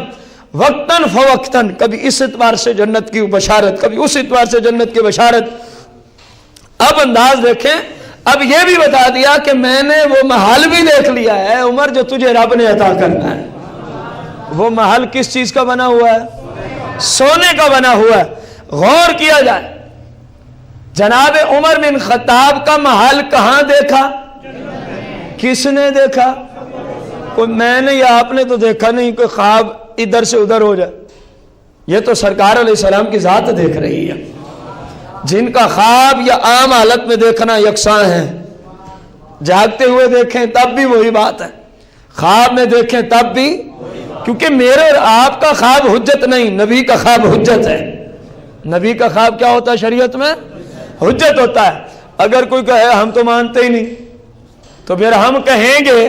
S1: وقتاً فوقتاً کبھی اس اعتبار سے جنت کی بشارت، کبھی اس اعتبار سے جنت کی بشارت۔ اب انداز دیکھیں، اب یہ بھی بتا دیا کہ میں نے وہ محل بھی دیکھ لیا ہے عمر جو تجھے رب نے عطا کرنا ہے۔ وہ محل کس چیز کا بنا ہوا ہے؟ سونے کا بنا ہوا ہے۔ غور کیا جائے، جناب عمر بن خطاب کا محل کہاں دیکھا؟ کس نے دیکھا؟ کوئی میں نے یا آپ نے تو دیکھا نہیں، کوئی خواب ادھر سے ادھر ہو جائے، یہ تو سرکار علیہ السلام کی ذات دیکھ رہی ہے، جن کا خواب یا عام حالت میں دیکھنا یکساں ہے، جاگتے ہوئے دیکھیں تب بھی وہی بات ہے، خواب میں دیکھیں تب بھی، کیونکہ میرے اور آپ کا خواب حجت نہیں، نبی کا خواب حجت ہے۔ نبی کا خواب کیا ہوتا ہے شریعت میں؟ حجت ہوتا ہے۔ اگر کوئی کہے ہم تو مانتے ہی نہیں، تو پھر ہم کہیں گے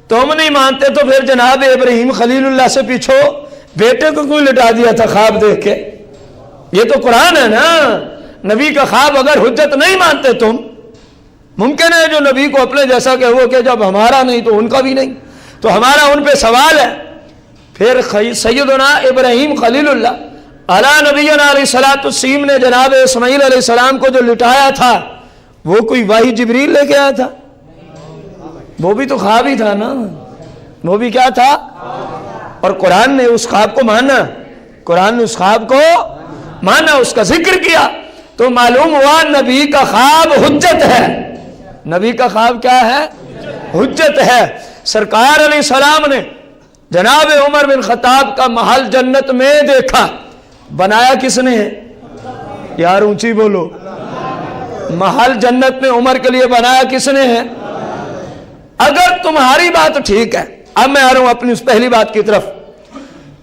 S1: تم نہیں مانتے تو پھر جناب ابراہیم خلیل اللہ سے پیچھو بیٹے کو کوئی لٹا دیا تھا خواب دیکھ کے؟ یہ تو قرآن ہے نا۔ نبی کا خواب اگر حجت نہیں مانتے تم، ممکن ہے جو نبی کو اپنے جیسا کہ وہ کہ جب ہمارا نہیں تو ان کا بھی نہیں، تو ہمارا ان پہ سوال ہے۔ پھر سیدنا ابراہیم خلیل اللہ علی نبینا علیہ الصلوۃ والسلام نے جناب اسماعیل علیہ السلام کو جو لٹایا تھا وہ کوئی وحی جبریل لے کے آیا تھا؟ وہ بھی تو خواب ہی تھا نا، وہ بھی کیا تھا؟ اور قرآن نے اس خواب کو مانا، قرآن نے اس خواب کو مانا، اس کا ذکر کیا، تو معلوم ہوا نبی کا خواب حجت ہے۔ نبی کا خواب کیا ہے؟ حجت ہے۔ سرکار علیہ السلام نے جناب عمر بن خطاب کا محل جنت میں دیکھا، بنایا کس نے ہے؟ یار اونچی بولو. محل جنت میں عمر کے لیے بنایا کس نے ہے؟ اگر تمہاری بات ٹھیک ہے. اب میں آ رہا ہوں اپنی اس پہلی بات کی طرف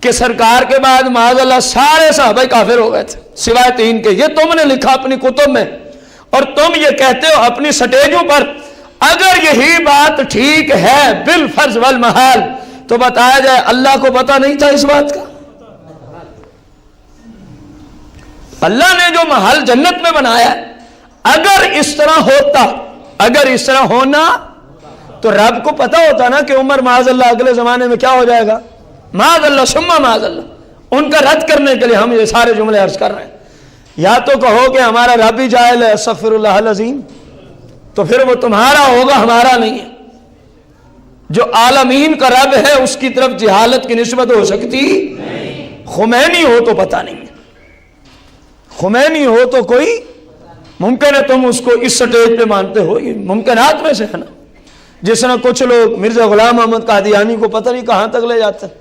S1: کہ سرکار کے بعد معاذ اللہ سارے صحابہ کافر ہو گئے تھے سوائے 3 کے. یہ تم نے لکھا اپنی کتب میں اور تم یہ کہتے ہو اپنی سٹیجوں پر. اگر یہی بات ٹھیک ہے بالفرض والمحال تو بتایا جائے اللہ کو پتہ نہیں تھا اس بات کا؟ اللہ نے جو محل جنت میں بنایا ہے اگر اس طرح ہوتا، اگر اس طرح ہونا تو رب کو پتہ ہوتا نا کہ عمر معاذ اللہ اگلے زمانے میں کیا ہو جائے گا. معاذ اللہ ثم معاذ اللہ. ان کا رد کرنے کے لیے ہم یہ سارے جملے عرض کر رہے ہیں. یا تو کہو کہ ہمارا رب ہی جاہل ہے استغفر اللہ العظیم، تو پھر وہ تمہارا ہوگا ہمارا نہیں ہے. جو عالمین کا رب ہے اس کی طرف جہالت کی نسبت ہو سکتی نہیں. خمینی ہو تو پتہ نہیں ہے، خمینی ہو تو کوئی ممکن ہے تم اس کو اس سٹیج پہ مانتے ہو، یہ ممکنات میں سے ہے نا. جس طرح کچھ لوگ مرزا غلام احمد قادیانی کو پتہ نہیں کہاں تک لے جاتے ہیں.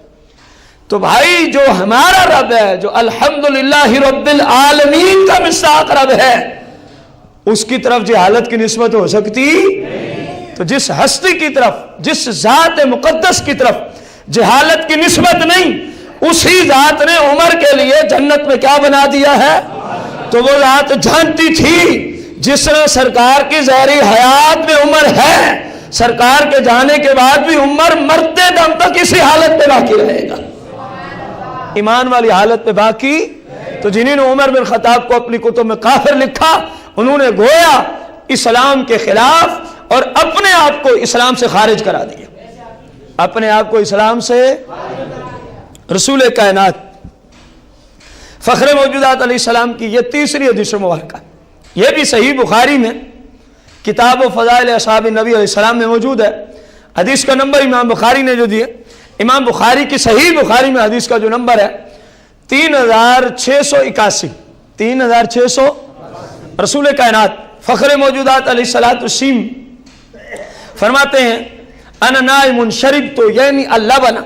S1: تو بھائی جو ہمارا رب ہے، جو الحمدللہ رب العالمین کا مصداق رب ہے، اس کی طرف جہالت کی نسبت ہو سکتی. تو جس ہستی کی طرف، جس ذات مقدس کی طرف جہالت کی نسبت نہیں، اسی ذات نے عمر کے لیے جنت میں کیا بنا دیا ہے. تو وہ ذات جانتی تھی جس طرح سرکار کی ظاہری حیات میں عمر ہے، سرکار کے جانے کے بعد بھی عمر مرتے دم تک اسی حالت پہ باقی رہے گا، ایمان والی حالت پہ باقی. تو جنہوں نے عمر بن خطاب کو اپنی کتب میں کافر لکھا، انہوں نے گویا اسلام کے خلاف اور اپنے آپ کو اسلام سے خارج کرا دیا، اپنے آپ کو اسلام سے. رسول کائنات فخر موجودات علیہ السلام کی یہ تیسری حدیث مبارکہ، یہ بھی صحیح بخاری میں کتاب و فضائل اصحاب نبی علیہ السلام میں موجود ہے. حدیث کا نمبر امام بخاری نے جو دیے، امام بخاری کی صحیح بخاری میں حدیث کا جو نمبر ہے 3681، 3600. رسول کائنات فخر موجودات علیہ السلام فرماتے ہیں انا نائم شربت یعنی اللبن،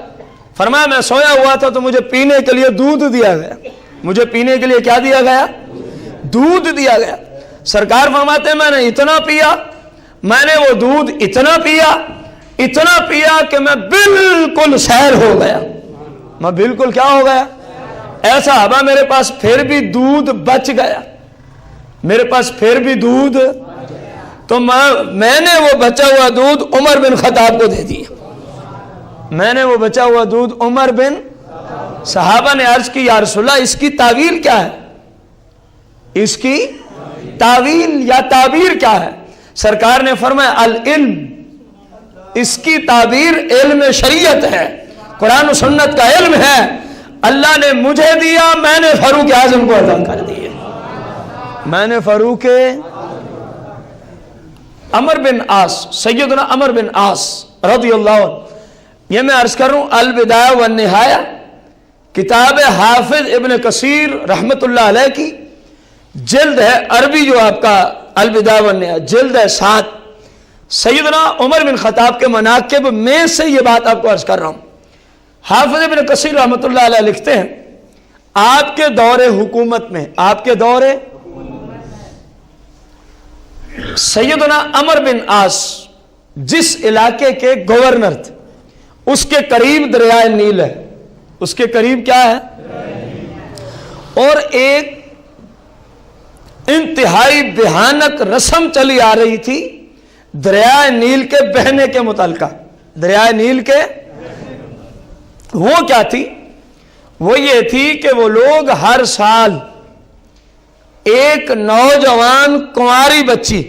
S1: فرمایا میں سویا ہوا تھا تو مجھے پینے کے لیے دودھ دیا گیا. مجھے پینے کے لیے کیا دیا گیا؟ دودھ دیا گیا. سرکار فرماتے ہیں میں نے اتنا پیا، میں نے وہ دودھ اتنا پیا کہ میں بالکل سیر ہو گیا. میں بالکل کیا ہو گیا؟ ایسا ہوا میرے پاس پھر بھی دودھ بچ گیا، میرے پاس پھر بھی دودھ. تو میں نے وہ بچا ہوا دودھ عمر بن خطاب کو دے دیا. میں نے وہ بچا ہوا دودھ عمر بن. صحابہ نے عرض کی یا رسول اللہ اس کی تعویل کیا ہے؟ اس کی تعویل یا تعبیر کیا ہے؟ سرکار نے فرمایا العلم، اس کی تعبیر علم شریعت ہے، قرآن و سنت کا علم ہے. اللہ نے مجھے دیا، میں نے فاروق اعظم کو عطا کر دیا. میں نے فاروق عمر بن عاص، سیدنا عمر بن عاص رضی اللہ عنہ، یہ میں عرض کر رہا ہوں البدایہ والنہایہ کتاب حافظ ابن کثیر رحمت اللہ علیہ کی جلد ہے عربی، جو آپ کا البدایہ والنہایہ جلد ہے 7. سیدنا عمر بن خطاب کے مناقب میں سے یہ بات آپ کو عرض کر رہا ہوں. حافظ ابن کثیر رحمت اللہ علیہ لکھتے ہیں آپ کے دور حکومت میں، آپ کے دور سیدنا عمر بن عاص جس علاقے کے گورنر تھے اس کے قریب دریائے نیل ہے. اس کے قریب کیا ہے؟ اور ایک انتہائی بھیانک رسم چلی آ رہی تھی دریائے نیل کے بہنے کے متعلقہ. دریائے نیل کے وہ کیا تھی؟ وہ یہ تھی کہ وہ لوگ ہر سال ایک نوجوان کنواری بچی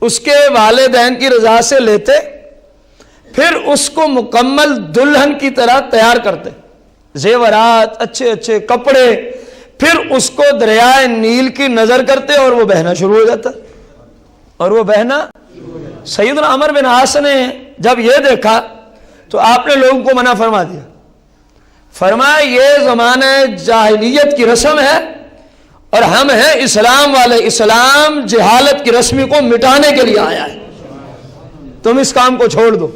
S1: اس کے والدین کی رضا سے لیتے، پھر اس کو مکمل دلہن کی طرح تیار کرتے، زیورات، اچھے اچھے کپڑے، پھر اس کو دریائے نیل کی نظر کرتے اور وہ بہنا شروع ہو جاتا. اور وہ بہنا سیدنا عمر بن عاص نے جب یہ دیکھا تو آپ نے لوگوں کو منع فرما دیا. فرمایا یہ زمانہ جاہلیت کی رسم ہے اور ہم ہیں اسلام والے، اسلام جہالت کی رسمی کو مٹانے کے لیے آیا ہے، تم اس کام کو چھوڑ دو.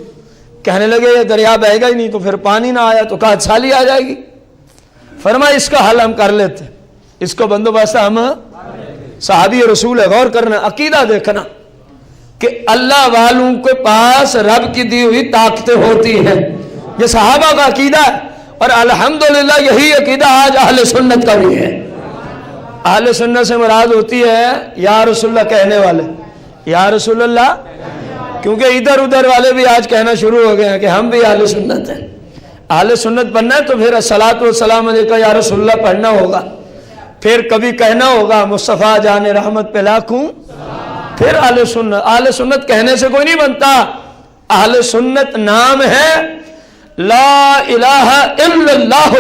S1: کہنے لگے یہ دریا بہے گا ہی نہیں تو پھر پانی نہ آیا تو کہت سالی آ جائے گی. فرمایا اس کا حل ہم کر لیتے، اس کو بندوبست ہم صحابی رسول ہے. غور کرنا، عقیدہ دیکھنا کہ اللہ والوں کے پاس رب کی دی ہوئی طاقتیں ہوتی ہیں. یہ صحابہ کا عقیدہ ہے، اور الحمدللہ یہی عقیدہ آج اہل سنت کا بھی ہے. اہل سنت سے مراد ہوتی ہے یا رسول اللہ کہنے والے، یا رسول اللہ، کیونکہ ادھر ادھر والے بھی آج کہنا شروع ہو گئے ہیں کہ ہم بھی اہل سنت ہیں. اہل سنت بننا ہے تو پھر الصلاۃ والسلام علیکہ یا رسول اللہ پڑھنا ہوگا، پھر کبھی کہنا ہوگا مصطفیٰ جان رحمت پہ لاکھوں، پھر اہل سنت. اہل سنت کہنے سے کوئی نہیں بنتا. اہل سنت نام ہے لا الہ الا اللہ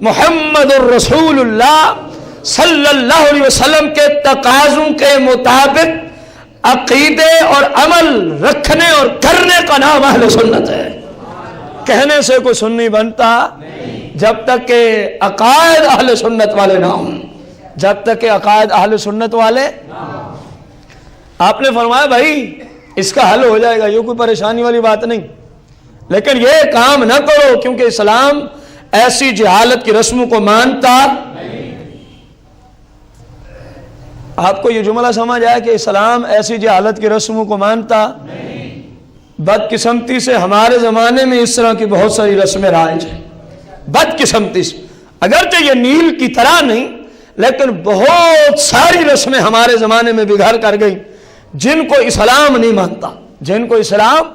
S1: محمد الرسول اللہ صلی اللہ علیہ وسلم کے تقاضوں کے مطابق عقیدے اور عمل رکھنے اور کرنے کا نام اہل سنت ہے. کہنے سے کوئی سنی بنتا جب تک کہ عقائد اہل سنت والے نہ ہوں، جب تک کہ عقائد اہل سنت والے. آپ نے فرمایا بھائی اس کا حل ہو جائے گا، یہ کوئی پریشانی والی بات نہیں، لیکن یہ کام نہ کرو کیونکہ اسلام ایسی جہالت کی رسموں کو مانتا. آپ کو یہ جملہ سمجھ آیا کہ اسلام ایسی جہالت کی رسموں کو مانتا؟ بدقسمتی سے ہمارے زمانے میں اس طرح کی بہت ساری رسمیں رائج ہیں. بدقسمتی سے، اگرچہ یہ نیل کی طرح نہیں، لیکن بہت ساری رسمیں ہمارے زمانے میں بگھر کر گئی جن کو اسلام نہیں مانتا، جن کو اسلام،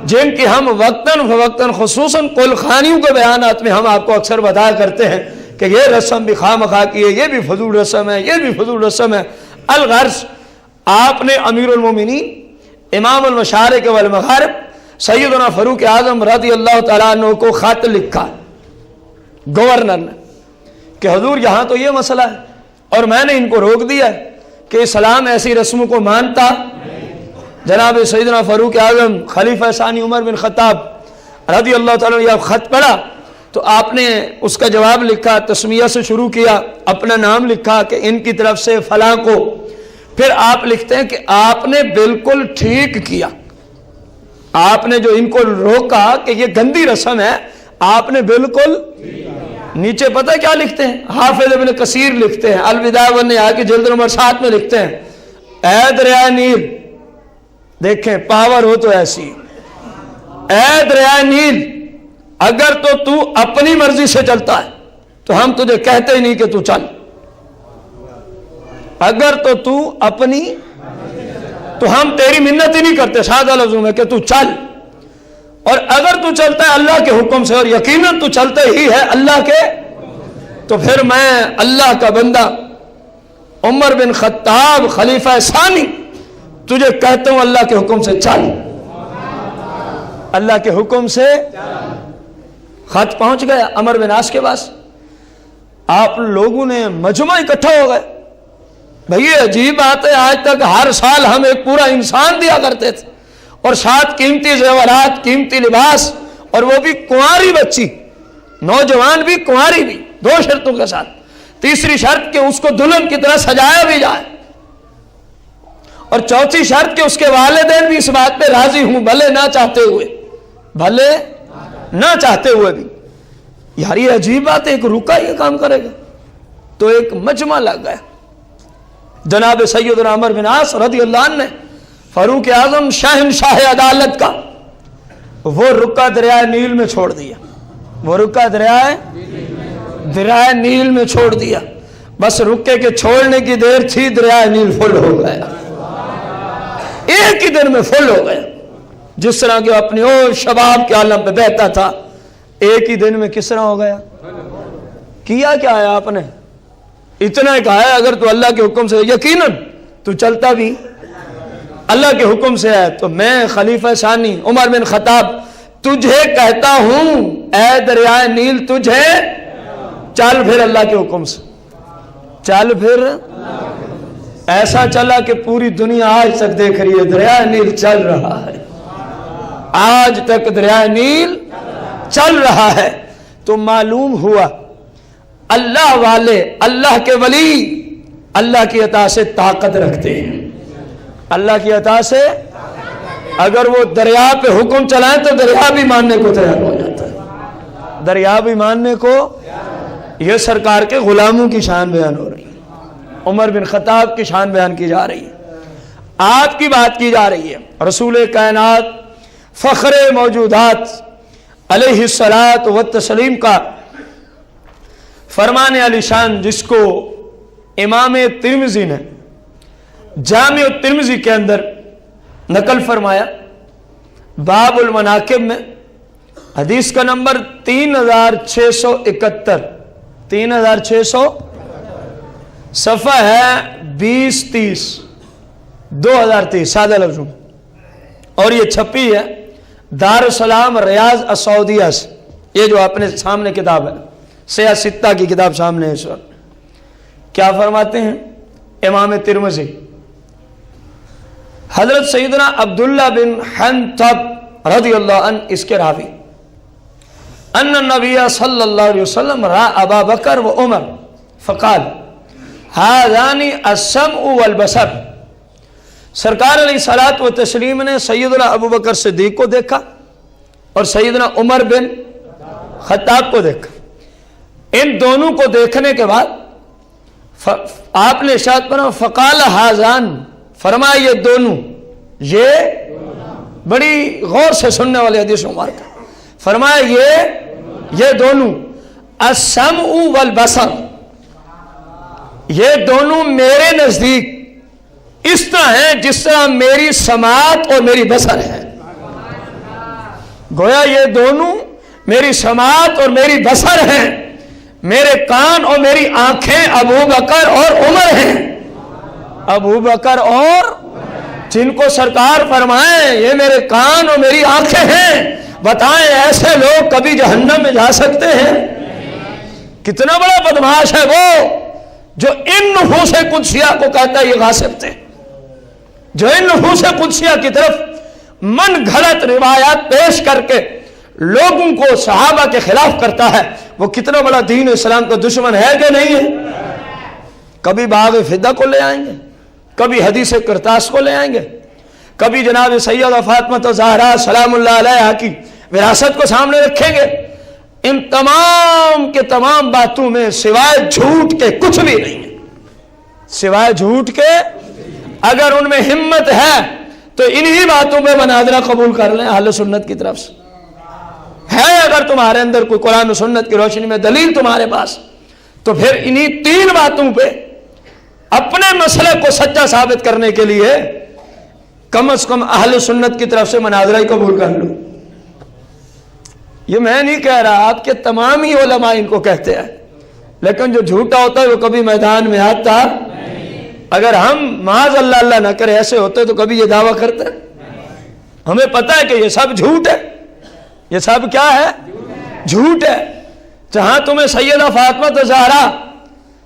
S1: جن کی ہم وقتاً فوقتاً خصوصاً کل خانیوں کے بیانات میں ہم آپ کو اکثر بتایا کرتے ہیں کہ یہ رسم بھی خواہ مخواہ کی ہے، یہ بھی فضول رسم ہے، یہ بھی فضول رسم ہے. الغرض آپ نے امیر المومنین امام المشارق والمغارب سیدنا فاروق اعظم رضی اللہ تعالیٰ عنہ کو خط لکھا گورنر نے کہ حضور یہاں تو یہ مسئلہ ہے اور میں نے ان کو روک دیا ہے کہ اسلام ایسی رسموں کو مانتا. جناب سیدنا فاروق اعظم خلیفہ ثانی عمر بن خطاب رضی اللہ تعالیٰ عنہ خط پڑھا تو آپ نے اس کا جواب لکھا، تسمیہ سے شروع کیا، اپنا نام لکھا کہ ان کی طرف سے فلاں کو. پھر آپ لکھتے ہیں کہ آپ نے بالکل ٹھیک کیا، آپ نے جو ان کو روکا کہ یہ گندی رسم ہے، آپ نے بالکل. نیچے پتہ کیا لکھتے ہیں؟ حافظ ابن کثیر لکھتے ہیں الوداع والنہایہ کی جلد نمبر 7 میں لکھتے ہیں، اے دریائے نیل، دیکھیں پاور ہو تو ایسی، اے دریائے نیل اگر تو اپنی مرضی سے چلتا ہے تو ہم تجھے کہتے ہی نہیں کہ تو چل. اگر تو اپنی، تو ہم تیری منت ہی نہیں کرتے سادہ لفظوں میں کہ تو چل. اور اگر تو چلتا ہے اللہ کے حکم سے، اور یقیناً تو چلتے ہی ہے اللہ کے، تو پھر میں اللہ کا بندہ عمر بن خطاب خلیفہ ثانی تجھے کہتا ہوں اللہ کے حکم سے چل. اللہ کے حکم سے خط پہنچ گیا عمر بن عاص کے پاس. آپ لوگوں نے مجمع اکٹھا ہو گئے. بھئی عجیب بات ہے، آج تک ہر سال ہم ایک پورا انسان دیا کرتے تھے اور ساتھ قیمتی زیورات، قیمتی لباس، اور وہ بھی کنواری بچی، نوجوان بھی کنواری بھی، 2 شرطوں کے ساتھ. تیسری شرط کہ اس کو دلہن کی طرح سجایا بھی جائے، اور چوتھی شرط کہ اس کے والدین بھی اس بات پہ راضی ہوں، بھلے نہ چاہتے ہوئے، بھلے نہ چاہتے ہوئے بھی. یار یہ عجیب بات ہے، ایک رکا یہ کام کرے گا؟ تو ایک مجمع لگ گیا. جناب سیدنا عمر بن عاص رضی اللہ عنہ نے فاروق اعظم شہنشاہ عدالت کا وہ رکا دریائے نیل میں چھوڑ دیا، وہ رکا دریائے نیل میں چھوڑ دیا. بس رکے کے چھوڑنے کی دیر تھی، دریائے نیل فل ہو گیا، ایک ہی دن میں فل ہو گیا. جس طرح کہ اپنی اور شباب کے عالم پہ بہتا تھا، ایک ہی دن میں کس طرح ہو گیا. کیا کیا ہے آپ نے؟ اتنا کہا ہے اگر تو اللہ کے حکم سے، یقیناً تو چلتا بھی اللہ کے حکم سے ہے، تو میں خلیفہ ثانی عمر بن خطاب تجھے کہتا ہوں اے دریائے نیل تجھے چل پھر اللہ کے حکم سے، چل پھر. ایسا چلا کہ پوری دنیا آج تک دیکھ رہی ہے دریائے نیل چل رہا ہے، آج تک دریائے نیل چل رہا ہے. تو معلوم ہوا اللہ والے، اللہ کے ولی اللہ کی عطا سے طاقت رکھتے ہیں. اللہ کی عطا سے اگر وہ دریا پہ حکم چلائیں تو دریا بھی ماننے کو تیار ہو جاتا ہے، دریا بھی ماننے کو. یہ سرکار کے غلاموں کی شان بیان ہو رہی ہے، عمر بن خطاب کی شان بیان کی جا رہی ہے، آپ کی بات کی جا رہی ہے۔ رسول کائنات فخر موجودات علیہ الصلاۃ والتسلیم کا فرمان علی شان، جس کو امام ترمذی نے جامع الترمذی کے اندر نقل فرمایا، باب المناقب میں حدیث کا نمبر 3671، 3600 صفحہ ہے 2030، 2030 سادہ لفظوں میں، اور یہ چھپی ہے دارالسلام ریاض السعودیہ سے۔ یہ جو اپنے سامنے کتاب ہے، سیاہ ستہ کی کتاب سامنے ہے اس وقت۔ کیا فرماتے ہیں امام ترمذی؟ حضرت سیدنا عبداللہ بن حنطب رضی اللہ عنہ اس کے راوی، ان النبی صلی اللہ علیہ وسلم رأى ابا بکر و عمر فقال هذان السمع والبصر۔ سرکار علیہ الصلوۃ والتسلیم نے سیدنا ابو بکر صدیق کو دیکھا اور سیدنا عمر بن خطاب کو دیکھا۔ ان دونوں کو دیکھنے کے بعد آپ نے ارشاد فرمایا فقال هذان، فرمایا یہ دونوں، یہ بڑی غور سے سننے والے حدیث مبارک، فرمایا یہ دونوں السمع والبصر، یہ دونوں میرے نزدیک اس طرح ہیں جس طرح میری سماعت اور میری بصر ہے۔ گویا یہ دونوں میری سماعت اور میری بصر ہیں، میرے کان اور میری آنکھیں ابو بکر اور عمر ہیں۔ ابو بکر اور جن کو سرکار فرمائیں یہ میرے کان اور میری آنکھیں ہیں، بتائیں ایسے لوگ کبھی جہنم میں جا سکتے ہیں؟ کتنا بڑا بدمعاش ہے وہ جو ان نفوس قدسیہ کو کہتا ہے یہ غاصب تھے، جو ان نفوس قدسیہ کی طرف من گھڑت روایات پیش کر کے لوگوں کو صحابہ کے خلاف کرتا ہے، وہ کتنا بڑا دین اسلام کا دشمن ہے کہ نہیں ہے؟ کبھی باغ فدہ کو لے آئیں گے، کبھی حدیث کرتاس کو لے آئیں گے، کبھی جناب سیدہ فاطمہ زہرا سلام اللہ علیہا کی وراثت کو سامنے رکھیں گے۔ ان تمام کے تمام باتوں میں سوائے جھوٹ کے کچھ بھی نہیں ہے، سوائے جھوٹ کے۔ اگر ان میں ہمت ہے تو انہی باتوں پہ مناظرہ قبول کر لیں اہل سنت کی طرف سے ہے۔ اگر تمہارے اندر کوئی قرآن و سنت کی روشنی میں دلیل تمہارے پاس، تو پھر انہی تین باتوں پہ اپنے مسئلے کو سچا ثابت کرنے کے لیے کم از کم اہل سنت کی طرف سے مناظرہ ہی قبول کر لو۔ یہ میں نہیں کہہ رہا، آپ کے تمام ہی علماء ان کو کہتے ہیں، لیکن جو جھوٹا ہوتا ہے وہ کبھی میدان میں آتا۔ اگر ہم معاذ اللہ اللہ نہ کرے ایسے ہوتے تو کبھی یہ دعویٰ کرتے؟ ہمیں پتہ ہے کہ یہ سب جھوٹ ہے، یہ سب کیا ہے؟ جھوٹ ہے۔ جہاں تمہیں سیدہ فاطمہ زہرا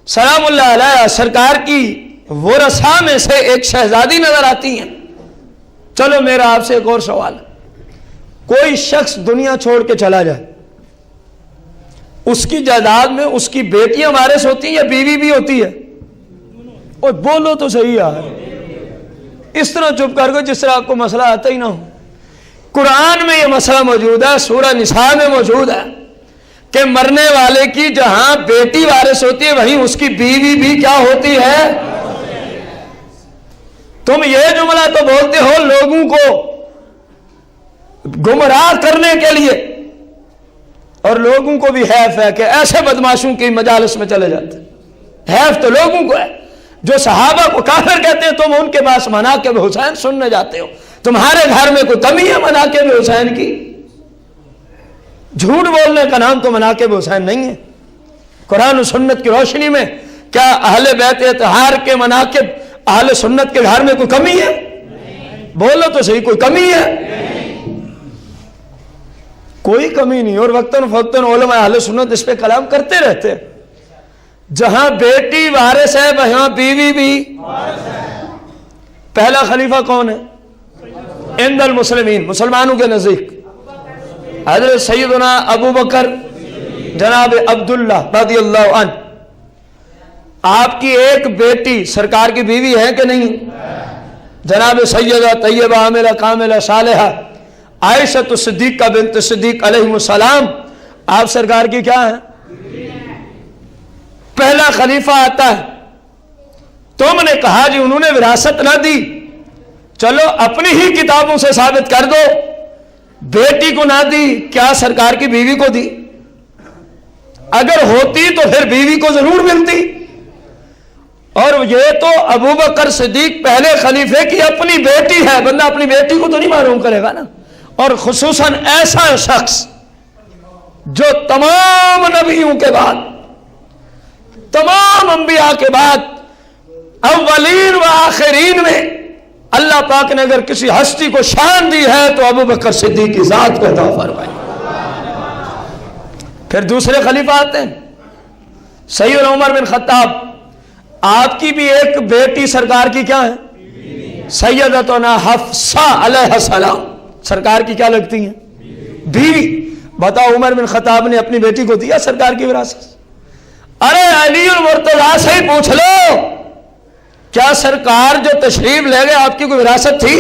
S1: سلام اللہ علیہ سرکار کی ورثاء میں سے ایک شہزادی نظر آتی ہیں، چلو میرا آپ سے ایک اور سوال ہے، کوئی شخص دنیا چھوڑ کے چلا جائے، اس کی جائیداد میں اس کی بیٹیاں وارث ہوتی ہیں یا بیوی بھی ہوتی ہے؟ اور بولو تو صحیح یار، اس طرح چپ کر کے جس طرح آپ کو مسئلہ آتا ہی نہ ہو۔ قرآن میں یہ مسئلہ موجود ہے، سورہ نساء میں موجود ہے کہ مرنے والے کی جہاں بیٹی وارث ہوتی ہے وہیں اس کی بیوی بھی کیا ہوتی ہے۔ تم یہ جملہ تو بولتے ہو لوگوں کو گمراہ کرنے کے لیے، اور لوگوں کو بھی حیف ہے کہ ایسے بدماشوں کی مجالس میں چلے جاتے ہیں۔ حیف تو لوگوں کو ہے جو صحابہ کو کافر کہتے ہیں، تم ان کے پاس مناقب حسین سننے جاتے ہو۔ تمہارے گھر میں کوئی کمی ہے مناقب حسین کی؟ جھوٹ بولنے کا نام تو مناقب حسین نہیں ہے۔ قرآن و سنت کی روشنی میں کیا اہل بیت اطہار کے مناقب اہل سنت کے گھر میں کوئی کمی ہے؟ بولو تو صحیح، کوئی کمی ہے؟ کوئی کمی نہیں، اور وقتاً فوقتاً علماء اہل سنت اس پہ کلام کرتے رہتے ہیں۔ جہاں بیٹی وارث ہے وہاں بیوی بھی۔ پہلا خلیفہ کون ہے عند المسلمین؟ مسلمانوں کے نزدیک حضرت سیدنا ابو بکر جناب عبداللہ رضی اللہ عنہ۔ آپ کی ایک بیٹی سرکار کی بیوی ہے کہ نہیں؟ جناب سیدہ طیبہ عاملہ کاملہ صالحہ عائشہ صدیقہ بنت صدیق علیہ السلام آپ سرکار کی کیا ہیں؟ پہلا خلیفہ آتا ہے، تم نے کہا جی انہوں نے وراثت نہ دی، چلو اپنی ہی کتابوں سے ثابت کر دو، بیٹی کو نہ دی، کیا سرکار کی بیوی کو دی؟ اگر ہوتی تو پھر بیوی کو ضرور ملتی۔ اور یہ تو ابو بکر صدیق پہلے خلیفے کی اپنی بیٹی ہے، بندہ اپنی بیٹی کو تو نہیں معلوم کرے گا نا، اور خصوصاً ایسا شخص جو تمام نبیوں کے بعد، تمام انبیاء کے بعد، اولین و آخرین میں اللہ پاک نے اگر کسی ہستی کو شان دی ہے تو ابو بکر صدیق کی ذات کو عطا فرمائی۔ پھر دوسرے خلیفہ آتے ہیں سیدنا عمر بن خطاب، آپ کی بھی ایک بیٹی سرکار کی کیا ہے؟ سیدتنا حفصہ علیہ السلام، سرکار کی کیا لگتی ہیں؟ بیوی۔ بتاؤ عمر بن خطاب نے اپنی بیٹی کو دیا سرکار کی وراثت؟ ارے علی المرتضیٰ سے ہی پوچھ لو، کیا سرکار جو تشریف لے گئے آپ کی کوئی وراثت تھی؟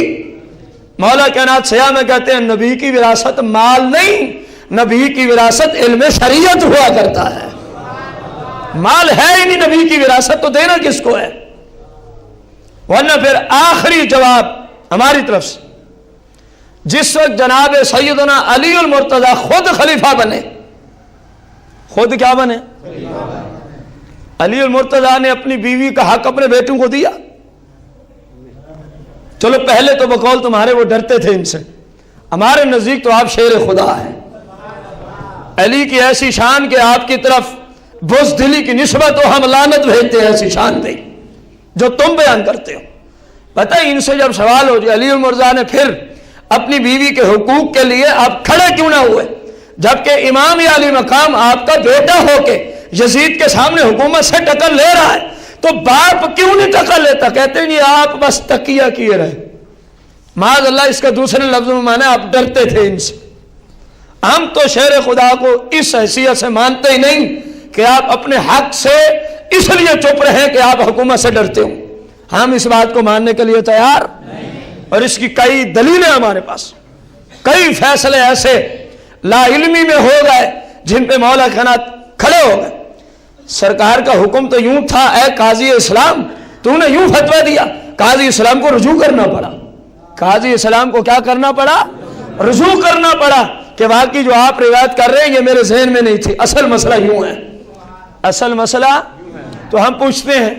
S1: مولا کائنات سیاہ میں کہتے ہیں نبی کی وراثت مال نہیں، نبی کی وراثت علم شریعت ہوا کرتا ہے۔ مال ہے ہی نہیں نبی کی وراثت، تو دینا کس کو ہے؟ ورنہ پھر آخری جواب ہماری طرف سے، جس وقت جناب سیدنا علی المرتضیٰ خود خلیفہ بنے، خود کیا بنے؟ علی المرتضیٰ نے اپنی بیوی کا حق اپنے بیٹوں کو دیا۔ چلو پہلے تو بقول تمہارے وہ ڈرتے تھے ان سے، ہمارے نزدیک تو آپ شیر خدا ہیں۔ علی کی ایسی شان کہ آپ کی طرف بزدلی کی نسبت ہو، ہم لعنت بھیجتے ہیں ایسی شان پہ جو تم بیان کرتے ہو۔ پتہ ہے ان سے جب سوال ہو جائے علی المرتضیٰ نے پھر اپنی بیوی کے حقوق کے لیے آپ کھڑے کیوں نہ ہوئے، جبکہ امام علی مقام آپ کا بیٹا ہو کے یزید کے سامنے حکومت سے ٹکر لے رہا ہے، تو باپ کیوں نہیں ٹکر لیتا؟ کہتے نہیں آپ بس تقیہ کیے رہے۔ معاذ اللہ، اس کا دوسرے لفظ میں مانا آپ ڈرتے تھے ان سے۔ ہم تو شیر خدا کو اس حیثیت سے مانتے ہی نہیں کہ آپ اپنے حق سے اس لیے چپ رہے کہ آپ حکومت سے ڈرتے ہو، ہم اس بات کو ماننے کے لیے تیار، اور اس کی کئی دلیلیں ہمارے پاس، کئی فیصلے ایسے لا علمی میں ہو گئے جن پہ مولا کائنات کھڑے ہو گئے۔ سرکار کا حکم تو یوں تھا، اے قاضی اسلام تو نے یوں فتویٰ دیا، قاضی اسلام کو رجوع کرنا پڑا، قاضی اسلام کو کیا کرنا پڑا؟ رجوع کرنا پڑا کہ واقعی جو آپ روایت کر رہے ہیں یہ میرے ذہن میں نہیں تھی، اصل مسئلہ یوں ہے، اصل مسئلہ۔ تو ہم پوچھتے ہیں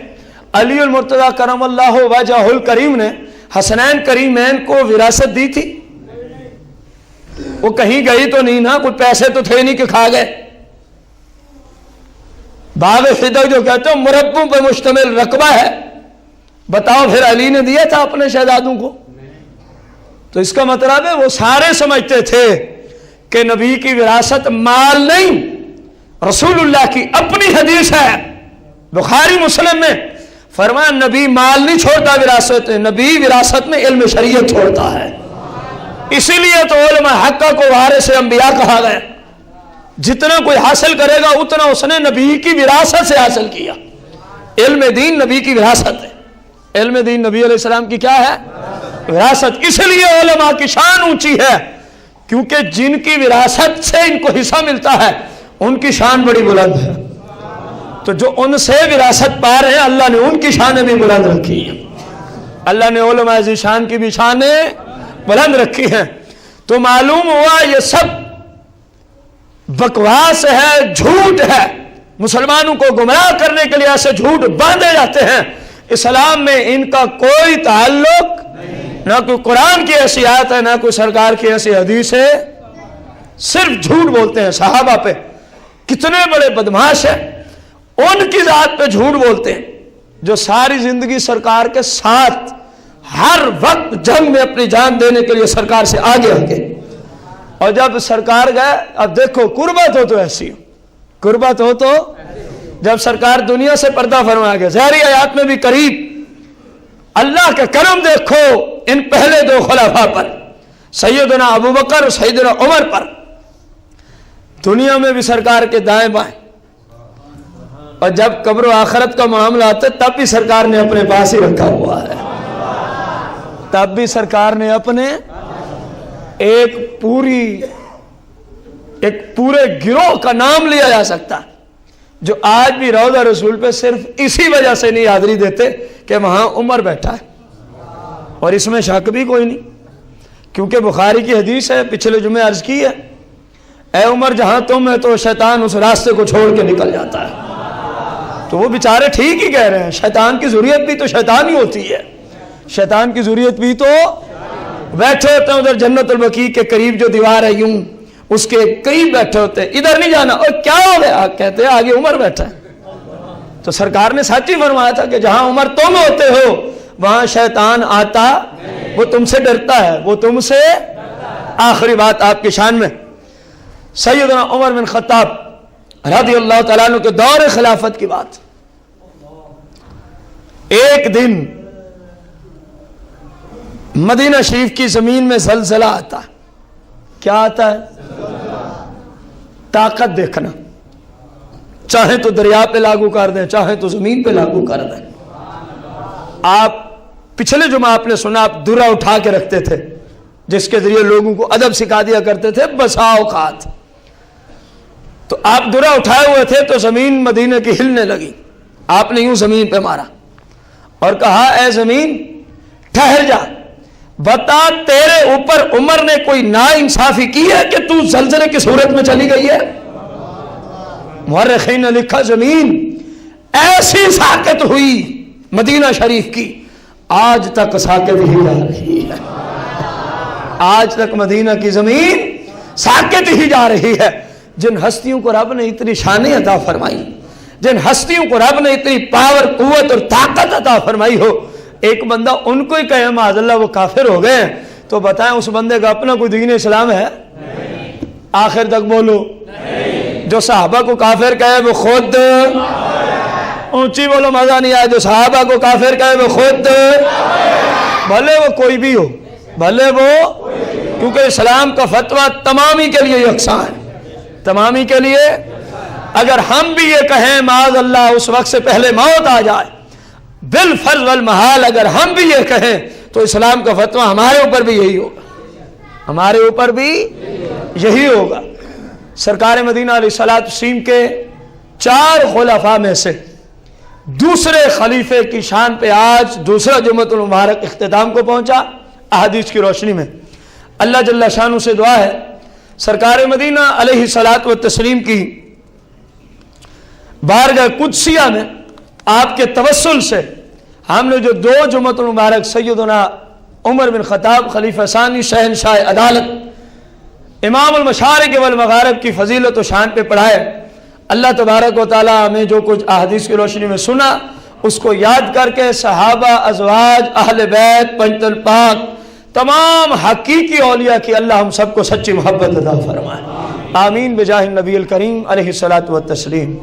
S1: علی المرتضیٰ کرم اللہ وجہ الکریم نے حسنین کریمین کو وراثت دی تھی؟ وہ کہیں گئی تو نہیں نا، کوئی پیسے تو تھے نہیں کہ کھا گئے۔ باغ فدق جو کہتے ہیں مربوں پہ مشتمل رقبہ ہے، بتاؤ پھر علی نے دیا تھا اپنے شہزادوں کو؟ تو اس کا مطلب ہے وہ سارے سمجھتے تھے کہ نبی کی وراثت مال نہیں، رسول اللہ کی اپنی حدیث ہے بخاری مسلم میں، فرمایا نبی مال نہیں چھوڑتا وراثت، نبی وراثت میں علم شریعت چھوڑتا ہے۔ اسی لیے تو علماء حقہ کو وارث انبیاء کہا گیا، جتنا کوئی حاصل کرے گا اتنا اس نے نبی کی وراثت سے حاصل کیا۔ علم دین نبی کی وراثت ہے، علم دین نبی علیہ السلام کی کیا ہے؟ وراثت۔ اس لیے علماء کی شان اونچی ہے، کیونکہ جن کی وراثت سے ان کو حصہ ملتا ہے ان کی شان بڑی بلند ہے، تو جو ان سے وراثت پا رہے ہیں اللہ نے ان کی شانیں بھی بلند رکھی ہیں، اللہ نے علماء ذی شان کی بھی شانیں بلند رکھی ہیں۔ تو معلوم ہوا یہ سب بکواس ہے، جھوٹ ہے، مسلمانوں کو گمراہ کرنے کے لیے ایسے جھوٹ باندھے جاتے ہیں، اسلام میں ان کا کوئی تعلق نہ کوئی قرآن کی ایسی آیت ہے نہ کوئی سرکار کی ایسی حدیث ہے، صرف جھوٹ بولتے ہیں صحابہ پہ، کتنے بڑے بدماش ہیں، ان کی ذات پہ جھوٹ بولتے ہیں جو ساری زندگی سرکار کے ساتھ ہر وقت جنگ میں اپنی جان دینے کے لیے سرکار سے آگے آگے، اور جب سرکار گئے، اب دیکھو قربت ہو تو ایسی ہو، قربت ہو تو جب سرکار دنیا سے پردہ فرما گئے، ظاہری آیات میں بھی قریب، اللہ کا کرم دیکھو ان پہلے دو خلفاء پر، سیدنا ابو بکر سیدنا عمر پر، دنیا میں بھی سرکار کے دائیں بائیں، اور جب قبر و آخرت کا معاملہ آتا ہے تب بھی سرکار نے اپنے پاس ہی رکھا ہوا ہے، تب بھی سرکار نے اپنے ایک پورے گروہ کا نام لیا جا سکتا ہے، جو آج بھی روضہ رسول پہ صرف اسی وجہ سے نہیں حاضری دیتے کہ وہاں عمر بیٹھا ہے، اور اس میں شک بھی کوئی نہیں، کیونکہ بخاری کی حدیث ہے، پچھلے جمعے عرض کی ہے، اے عمر جہاں تم ہے تو شیطان اس راستے کو چھوڑ کے نکل جاتا ہے۔ تو وہ بیچارے ٹھیک ہی کہہ رہے ہیں، شیطان کی ضروریت بھی تو شیطان ہی ہوتی ہے، شیطان کی ضروریت بھی تو بیٹھے ہوتے ہیں ادھر جنت البقیع کے قریب جو دیوار ہے یوں اس کے قریب بیٹھے ہوتے ہیں، ادھر نہیں جانا، اور کیا ہو گیا؟ کہتے ہیں آگے عمر بیٹھا ہے۔ تو سرکار نے سچ ہی فرمایا تھا کہ جہاں عمر تم ہوتے ہو وہاں شیطان آتا، وہ تم سے ڈرتا ہے، وہ تم سے۔ آخری بات آپ کی شان میں، سیدنا عمر بن خطاب رضی اللہ تعالیٰ عنہ کے دور خلافت کی بات۔ ایک دن مدینہ شریف کی زمین میں زلزلہ آتا ہے۔ کیا آتا ہے؟ طاقت دیکھنا، چاہے تو دریا پہ لاگو کر دیں، چاہے تو زمین پہ لاگو کر دیں۔ آپ پچھلے جمعہ آپ نے سنا آپ درہ اٹھا کے رکھتے تھے جس کے ذریعے لوگوں کو ادب سکھا دیا کرتے تھے بسا اوقات۔ تو آپ درہ اٹھائے ہوئے تھے تو زمین مدینہ کی ہلنے لگی، آپ نے یوں زمین پہ مارا اور کہا اے زمین ٹھہر جا، بتا تیرے اوپر عمر نے کوئی ناانصافی کی ہے کہ تو زلزلے کی صورت میں چلی گئی ہے؟ مورخین نے لکھا زمین ایسی ساکت ہوئی مدینہ شریف کی، آج تک ساکت ہی جا رہی ہے، آج تک مدینہ کی زمین ساکت ہی جا رہی ہے۔ جن ہستیوں کو رب نے اتنی شانیں عطا فرمائی، جن ہستیوں کو رب نے اتنی پاور، قوت اور طاقت عطا فرمائی ہو، ایک بندہ ان کو ہی کہے معاذ اللہ وہ کافر ہو گئے ہیں، تو بتائیں اس بندے کا اپنا کوئی دین اسلام ہے؟ آخر تک بولو۔ جو صحابہ کو کافر کہے وہ خود، اونچی بولو مزہ نہیں آئے، جو صحابہ کو کافر کہے وہ خود، بھلے وہ کوئی بھی ہو، بھلے وہ، کیونکہ اسلام کا فتویٰ تمامی کے لیے یکساں ہے، تمامی کے لیے۔ اگر ہم بھی یہ کہیں معاذ اللہ اس وقت سے پہلے موت آ جائے، بالفرض والمحال اگر ہم بھی یہ کہیں تو اسلام کا فتویٰ ہمارے اوپر بھی یہی ہوگا، ہمارے اوپر بھی یہی ہوگا۔ سرکار مدینہ علیہ الصلوۃ والتسلیم کے 4 خلفاء میں سے دوسرے خلیفے کی شان پہ آج دوسرا جمعۃ المبارک اختتام کو پہنچا احادیث کی روشنی میں۔ اللہ جل شانہ سے دعا ہے سرکار مدینہ علیہ الصلوۃ والتسلیم کی بارگاہ قدسیہ میں آپ کے توسل سے ہم نے جو 2 جمعۃ المبارک سیدنا عمر بن خطاب خلیفہ ثانی شہنشاہ عدالت امام المشارق والمغارب کی فضیلت و شان پہ پڑھائے، اللہ تبارک و تعالیٰ ہمیں جو کچھ احادیث کی روشنی میں سنا اس کو یاد کر کے صحابہ، ازواج، اہل بیت، پنجت الپاک، تمام حقیقی اولیاء کی اللہ ہم سب کو سچی محبت عطا فرمائے، آمین بجاہ النبی الکریم علیہ الصلوۃ والتسلیم۔